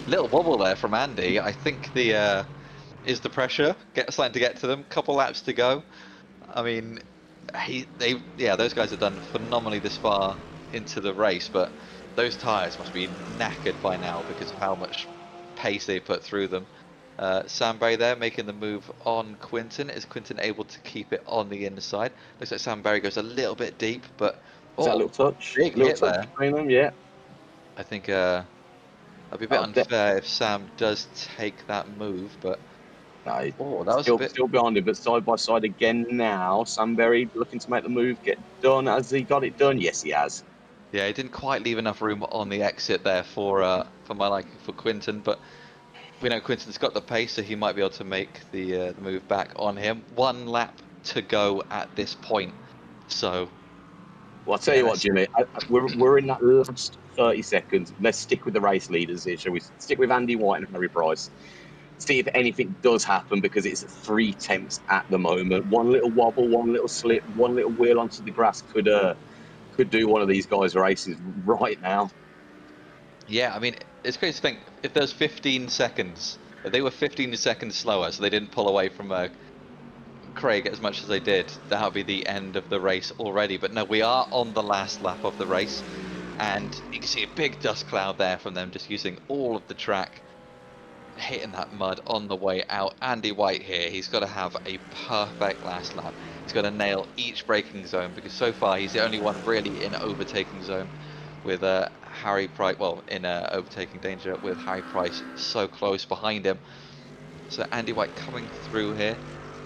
little wobble there from Andy. I think is the pressure starting to get to them. Couple laps to go. I mean, those guys have done phenomenally this far into the race, but those tyres must be knackered by now because of how much pace they put through them. Sam Barry there making the move on Quinton. Is Quinton able to keep it on the inside? Looks like Sam Barry goes a little bit deep, but
is that a little touch?
Big hit there.
Between them, yeah.
I think that'd be a bit unfair if Sam does take that move, but
No,
Oh, that was a bit.
still behind him, but side by side again now. Sunbury looking to make the move, get done. Has he got it done? Yes, he has.
Yeah, he didn't quite leave enough room on the exit there for my liking for Quinton, but we know Quinton's got the pace, so he might be able to make the move back on him. 1 lap to go at this point, so
Well, I'll tell
yeah,
you what, Jimmy, we're in that last 30 seconds. Let's stick with the race leaders here, shall we? Stick with Andy White and Harry Price. See if anything does happen, because it's 3 tenths at the moment. One little wobble, one little slip, one little wheel onto the grass could do one of these guys' races right now.
yeah. I mean, it's crazy to think if there's 15 seconds, if they were 15 seconds slower, so they didn't pull away from Craig as much as they did, that would be the end of the race already. But no, we are on the last lap of the race, and you can see a big dust cloud there from them just using all of the track, hitting that mud on the way out. Andy White here, he's got to have a perfect last lap. He's got to nail each braking zone, because so far he's the only one really in overtaking zone with Harry Price, well, in overtaking danger with Harry Price so close behind him. So Andy White coming through here,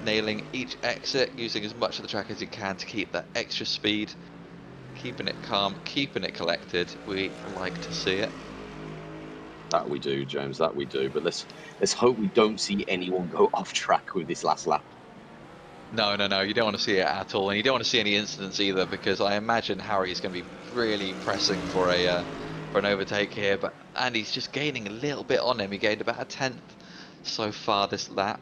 nailing each exit, using as much of the track as he can to keep that extra speed, keeping it calm, keeping it collected. We like to see it.
That we do, James, that we do. But let's hope we don't see anyone go off track with this last lap.
No, you don't want to see it at all, and you don't want to see any incidents either, because I imagine Harry is going to be really pressing for an overtake here, but Andy's just gaining a little bit on him. He gained about a 10th so far this lap,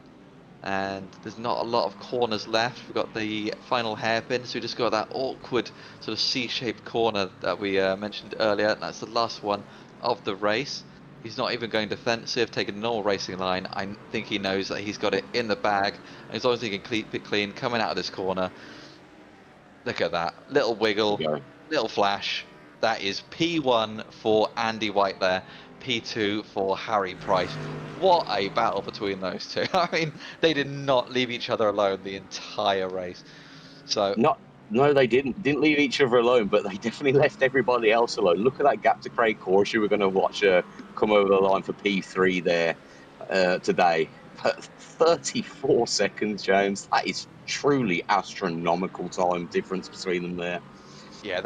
and there's not a lot of corners left. We've got the final hairpin, so we just got that awkward sort of C-shaped corner that we mentioned earlier. That's the last one of the race. He's not even going defensive, taking a normal racing line. I think he knows that he's got it in the bag, and as long as he can keep it clean, coming out of this corner. Look at that, little wiggle, little flash. That is P1 for Andy White there, P2 for Harry Price. What a battle between those two. I mean, they did not leave each other alone the entire race. So
No, they didn't leave each other alone, but they definitely left everybody else alone. Look at that gap to Craig Corsh, who we're going to watch come over the line for P3 there today. 34 seconds, James. That is truly astronomical time difference between them there.
yeah,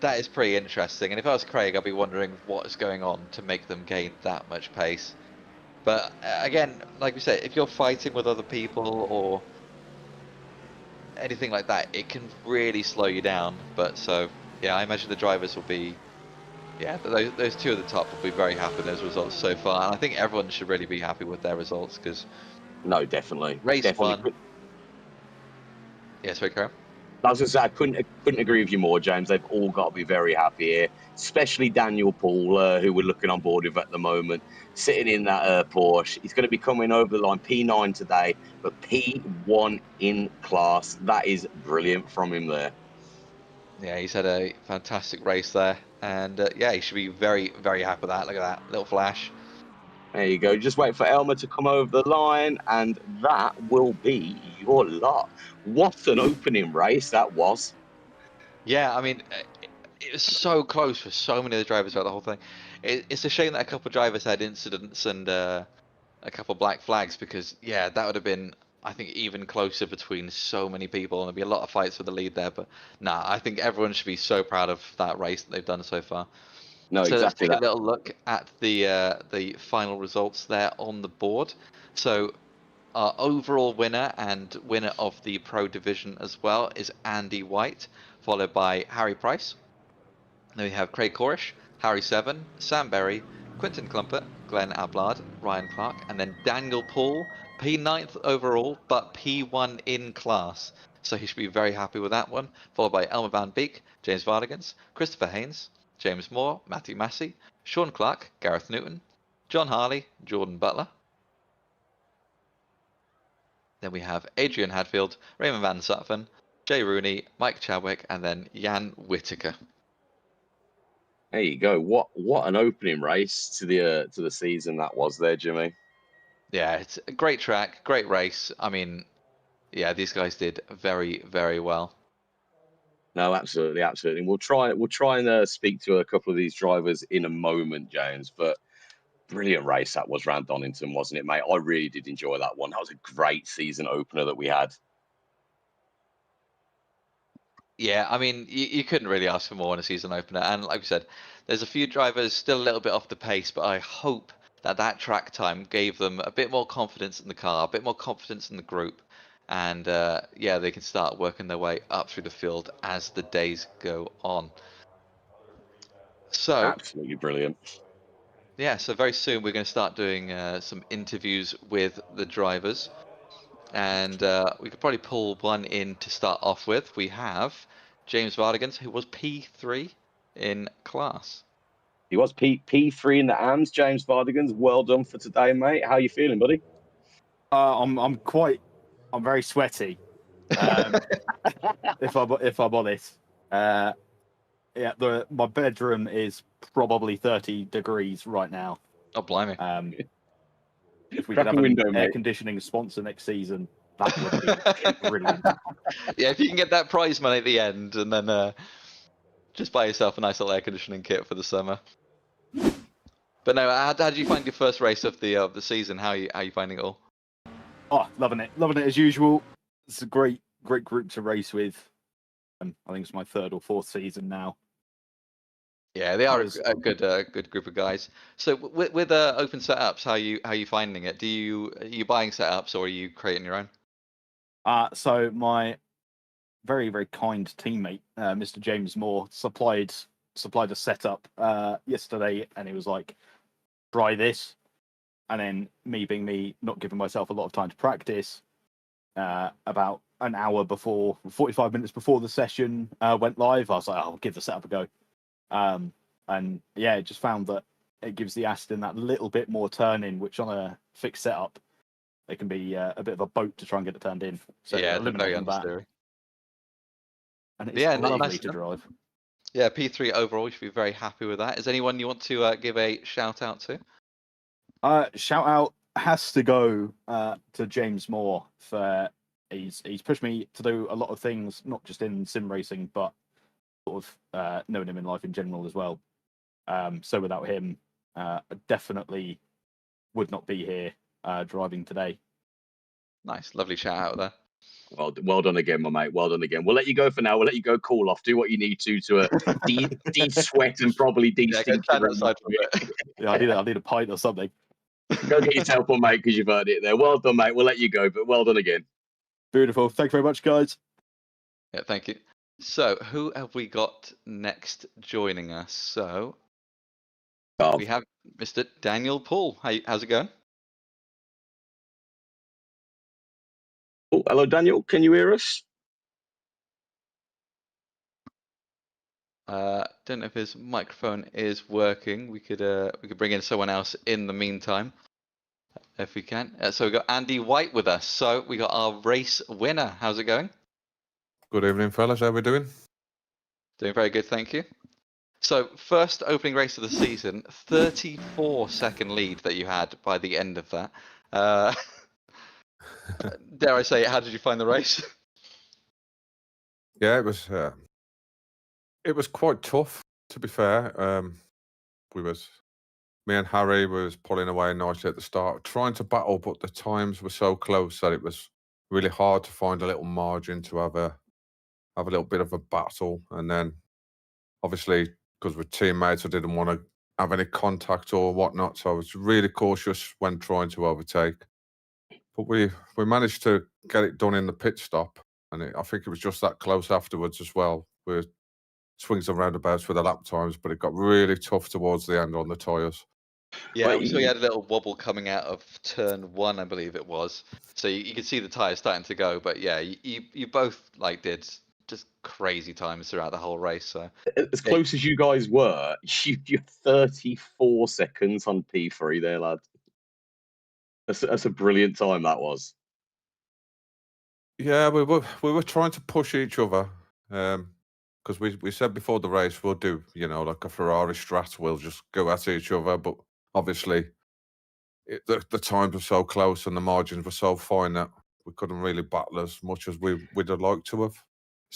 that is pretty interesting. And if I was Craig, I'd be wondering what is going on to make them gain that much pace. But again, like we said, if you're fighting with other people or anything like that, it can really slow you down. But so, yeah, I imagine the drivers will be, yeah, those two at the top will be very happy with those results so far. And I think everyone should really be happy with their results, because
no, definitely,
race
definitely.
one. Yeah, sorry, Carol.
I was going to say, I couldn't agree with you more, James. They've all got to be very happy here, especially Daniel Paul, who we're looking on board with at the moment, sitting in that Porsche. He's going to be coming over the line P9 today, but P1 in class. That is brilliant from him there.
Yeah, he's had a fantastic race there, and yeah, he should be very, very happy with that. Look at that little flash.
There you go. Just wait for Elmer to come over the line, and that will be your lot. What an opening race that was.
Yeah, I mean, it was so close for so many of the drivers throughout the whole thing. It's a shame that a couple of drivers had incidents and a couple of black flags, because yeah, that would have been, I think, even closer between so many people, and there'd be a lot of fights for the lead there. But nah, I think everyone should be so proud of that race that they've done so far.
No,
So let's
exactly
take a
that.
little look at the final results there on the board. So our overall winner and winner of the Pro Division as well is Andy White, followed by Harry Price. Then we have Craig Corish, Harry Seven, Sam Berry, Quinton Clumpert, Glenn Ablard, Ryan Clark, and then Daniel Paul, P9th overall, but P1 in class. So he should be very happy with that one. Followed by Elmer Van Beek, James Vardigans, Christopher Haynes, James Moore, Matthew Massey, Sean Clark, Gareth Newton, John Harley, Jordan Butler. Then we have Adrian Hadfield, Raymond Van Sutphen, Jay Rooney, Mike Chadwick, and then Jan Whittaker.
There you go. What an opening race to the season that was there, Jimmy.
Yeah, it's a great track, great race. I mean, yeah, these guys did very, very well.
No, absolutely, absolutely. We'll try and speak to a couple of these drivers in a moment, James. But Brilliant race that was round Donington, wasn't it, mate? I really did enjoy that one. That was a great season opener that we had.
Yeah, I mean, you couldn't really ask for more in a season opener. And like we said, there's a few drivers still a little bit off the pace, but I hope that track time gave them a bit more confidence in the car, a bit more confidence in the group. And yeah, they can start working their way up through the field as the days go on. So,
Absolutely brilliant.
yeah, so very soon we're going to start doing some interviews with the drivers. And we could probably pull one in to start off with. We have James Vardigans, who was P3 in class.
He was P3 in the AMS, James Vardigans. Well done for today, mate. How you feeling, buddy?
I'm very sweaty. If I'm honest, yeah, my bedroom is probably 30 degrees right now.
Oh, blimey!
If we could have an air conditioning sponsor next season, that would be brilliant.
Yeah, if you can get that prize money at the end, and then just buy yourself a nice little air conditioning kit for the summer. But no, how did you find your first race of the season? How are you finding it all?
Oh, loving it as usual. It's a great group to race with. I think it's my third or fourth season now.
Yeah, they are a good group of guys. So with open setups, how you finding it? Are you buying setups or are you creating your own?
So my very, very kind teammate, Mr. James Moore, supplied a setup yesterday, and he was like, "Try this," and then me being me, not giving myself a lot of time to practice. About an hour before, 45 minutes before the session went live, I was like, "I'll give the setup a go." And yeah, just found that it gives the Aston that little bit more turning, which on a fixed setup, it can be a bit of a boat to try and get it turned in. So
yeah,
eliminating that. And it's lovely nice to drive.
Yeah, P3 overall, you should be very happy with that. Is anyone you want to give a shout out to?
Shout out has to go to James Moore for he's pushed me to do a lot of things, not just in sim racing, but sort of knowing him in life in general as well. So without him, I definitely would not be here driving today. Nice,
lovely shout out there.
Well done again, my mate. Well done again. We'll let you go for now. We'll let you go cool off. Do what you need to de-sweat and probably de-stink.
Yeah, I need a pint or something.
Go get yourself one, mate, because you've heard it there. Well done, mate. We'll let you go, but well done again.
Beautiful. Thank you very much, guys.
Yeah, thank you. So, who have we got next joining us? So, we have Mr. Daniel Paul. How's it going?
Oh, hello, Daniel. Can you hear us?
Don't know if his microphone is working. We could bring in someone else in the meantime, if we can. So we got Andy White with us. So we got our race winner. How's it going?
Good evening, fellas. How are we doing?
Doing very good, thank you. So first opening race of the season, 34-second lead that you had by the end of that. Dare I say, how did you find the race?
Yeah, it was quite tough, to be fair. Me and Harry was pulling away nicely at the start, trying to battle, but the times were so close that it was really hard to find a little margin to have a little bit of a battle. And then, obviously, because we're teammates, I didn't want to have any contact or whatnot, so I was really cautious when trying to overtake. But we managed to get it done in the pit stop, and I think it was just that close afterwards as well. We swings and roundabouts for the lap times, but it got really tough towards the end on the tyres.
Yeah, we had a little wobble coming out of turn 1, I believe it was. So you could see the tyres starting to go, but yeah, you both did just crazy times throughout the whole race. So
as close as you guys were, you're 34 seconds on P3 there, lad. That's a brilliant time that was.
Yeah, we were trying to push each other, because we said before the race we'll do, like a Ferrari strat, we'll just go at each other. But obviously, the times were so close and the margins were so fine that we couldn't really battle as much as we'd have liked to have,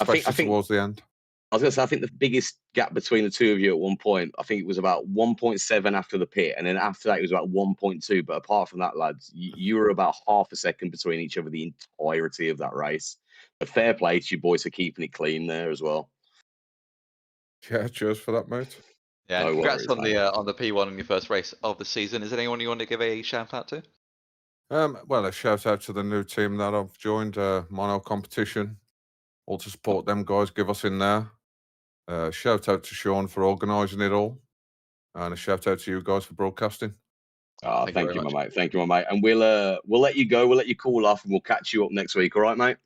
especially towards the end.
I was going to say, I think the biggest gap between the two of you at one point, I think it was about 1.7 after the pit, and then after that it was about 1.2. But apart from that, lads, you were about half a second between each other the entirety of that race. But fair play to you boys for keeping it clean there as well.
Yeah, cheers for that, mate.
Yeah, and
No
congrats
worries, mate.
on the P1 in your first race of the season. Is there anyone you want to give a shout out to?
Well, a shout out to the new team that I've joined, Mono Competition. All to support them guys, give us in there. Shout out to Sean for organising it all, and a shout out to you guys for broadcasting.
Thank you, my mate. Thank you, my mate. And we'll let you go. We'll let you cool off, and we'll catch you up next week. All right, mate.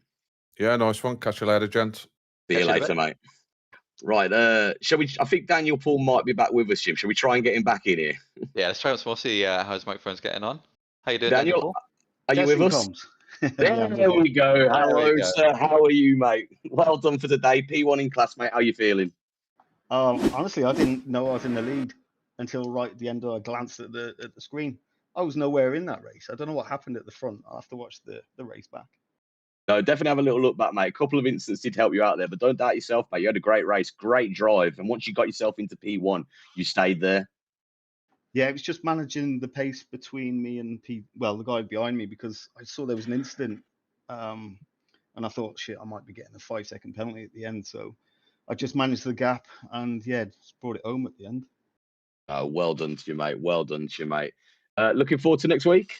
Yeah, nice one. Catch you later, gents.
See you later, mate. Right. Shall we? I think Daniel Paul might be back with us, Jim. Shall we try and get him back in here?
Yeah, let's try once more. See how his microphone's getting on. How you doing,
Daniel? Are you with us?
Yeah,
There we go. Hello,
we go.
sir. How are you, mate? Well done for today. P1 in class, mate. How are you feeling?
Honestly, I didn't know I was in the lead until right at the end. I glanced at the screen. I was nowhere in that race. I don't know what happened at the front. I'll have to watch the race back.
No, definitely have a little look back, mate. A couple of incidents did help you out there, but don't doubt yourself, mate. You had a great race, great drive, and once you got yourself into P1, you stayed there.
Yeah, it was just managing the pace between me and the guy behind me, because I saw there was an incident, and I thought, shit, I might be getting a 5-second penalty at the end. So I just managed the gap, and yeah, just brought it home at the end.
Well done to you, mate. Well done to you, mate. Looking forward to next week.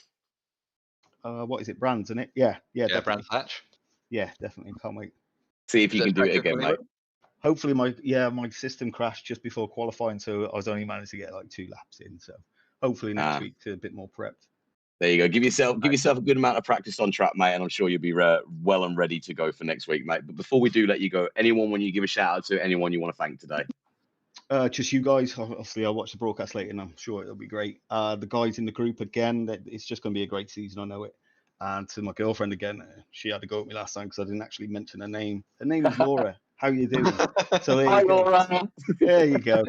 What is it? Brands, isn't it? Yeah, definitely.
Brands Hatch.
Yeah, definitely. Can't wait.
See if you can do it again, mate.
Hopefully my system crashed just before qualifying, so I was only managed to get like 2 laps in. So hopefully next week to a bit more prepped.
There you go. Give yourself a good amount of practice on track, mate, and I'm sure you'll be well and ready to go for next week, mate. But before we do let you go, anyone when you give a shout out to, anyone you want to thank today?
Just you guys. Obviously, I'll watch the broadcast later, and I'm sure it'll be great. The guys in the group again. It's just going to be a great season. I know it. And to my girlfriend again, she had to go at me last time because I didn't actually mention her name. Her name is Laura. How you doing? So there you go.
Laura.
There you go.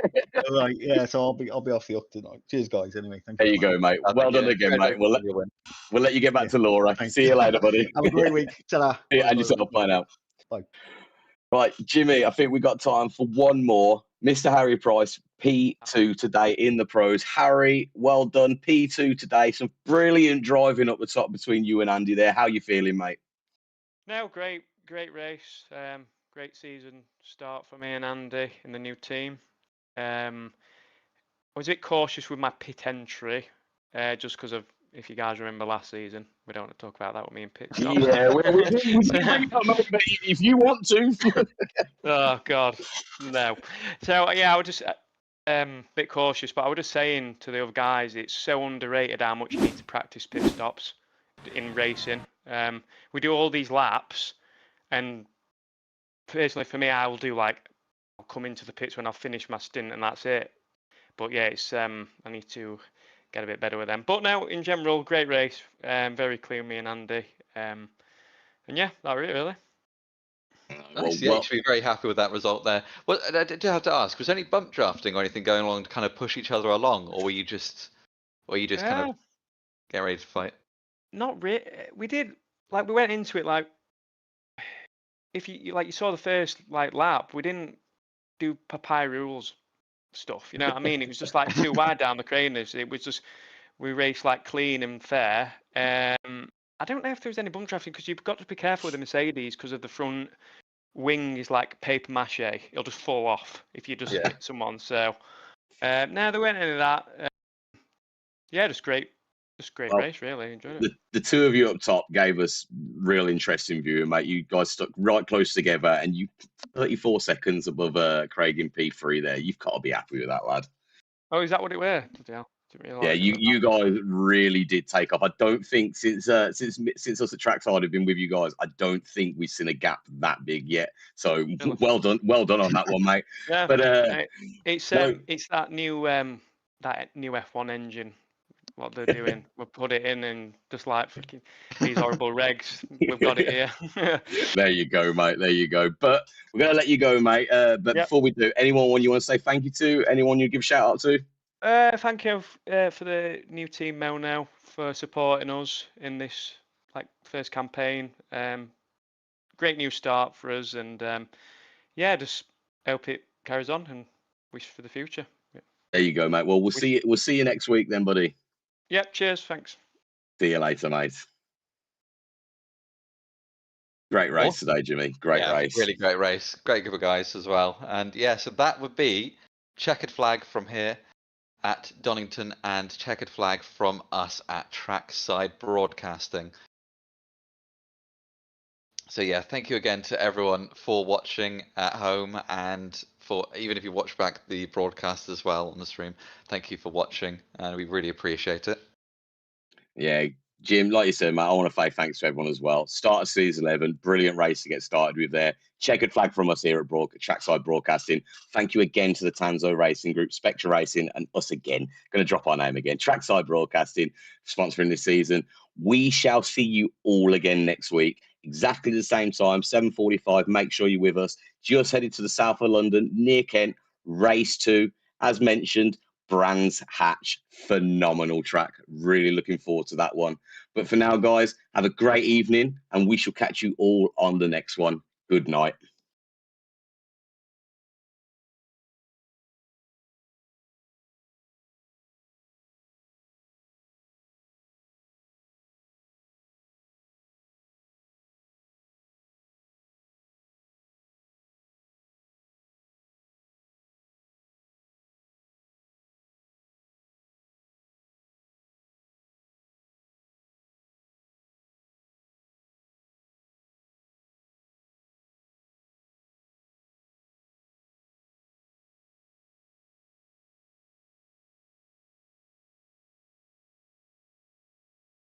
All right, yeah. So I'll be off the hook tonight. Cheers, guys. Anyway, thank you.
There you go, mate. Well done again, mate. We'll let you get back to Laura.
Thanks.
See you later, buddy.
Have a great week. Ta-da.
And yourself. Bye now.
Bye.
Right, Jimmy, I think we got time for one more. Mr. Harry Price, P2 today in the pros. Harry, well done. P2 today. Some brilliant driving up the top between you and Andy there. How you feeling, mate?
No, great race. Great season start for me and Andy in the new team. I was a bit cautious with my pit entry, just because of, if you guys remember last season, we don't want to talk about that with me in pit stop.
Yeah, we bring it up, mate, but if you want to.
Oh God, no. So yeah, I was just a bit cautious, but I was just saying to the other guys, it's so underrated how much you need to practice pit stops in racing. We do all these laps, and personally for me, I'll come into the pits when I've finished my stint, and that's it. But yeah, it's I need to get a bit better with them. But no, in general, great race. Very clean, me and Andy. And yeah, that was it really.
Nice. Yeah, you should be very happy with that result there. Well, I did have to ask, was there any bump drafting or anything going along to kind of push each other along, or were you just kind of getting ready to fight?
Not really. We did, we went into it if you saw the first lap, we didn't do papaya rules stuff. You know what I mean? It was just too wide down the craners. It was just, we raced clean and fair. I don't know if there was any bump drafting, because you've got to be careful with the Mercedes because of the front wing is like paper mache. It'll just fall off if you just hit someone. So no, there weren't any of that. Yeah, just great race, really. Enjoyed it.
The two of you up top gave us real interesting viewing, mate. You guys stuck right close together, and you 34 seconds above Craig in P3 there. You've got to be happy with that, lad.
Oh, is that what it were?
Yeah, you guys really did take off. I don't think since us at Trackside have been with you guys, I don't think we've seen a gap that big yet. So well done on that one, mate.
Yeah,
but
it's that new F1 engine. What they're doing, we'll put it in, and just freaking these horrible regs, we've got it here.
There you go, mate. There you go. But we're gonna let you go, mate. But before we do, anyone you want to say thank you to? Anyone you give a shout out to?
Thank you for the new team, Melno, for supporting us in this first campaign. Great new start for us, and just hope it carries on and wish for the future.
There you go, mate. Well, we'll see you next week then, buddy.
Yep. Cheers. Thanks.
See you later, mate. Great race today, Jimmy. Great race.
Really great race. Great group of guys as well. And yeah, so that would be checkered flag from here at Donington and checkered flag from us at Trackside Broadcasting. So yeah, thank you again to everyone for watching at home, and for even if you watch back the broadcast as well on the stream, thank you for watching, and we really appreciate it.
Yeah, Jim, like you said, mate, I want to say thanks to everyone as well. Start of season 11, brilliant race to get started with there. Checkered flag from us here at Trackside Broadcasting. Thank you again to the Tanzo Racing Group, Spectra Racing, and us again. Going to drop our name again. Trackside Broadcasting, sponsoring this season. We shall see you all again next week. Exactly the same time, 7:45. Make sure you're with us. Just headed to the south of London, near Kent, race 2. As mentioned, Brands Hatch, phenomenal track. Really looking forward to that one. But for now, guys, have a great evening, and we shall catch you all on the next one. Good night.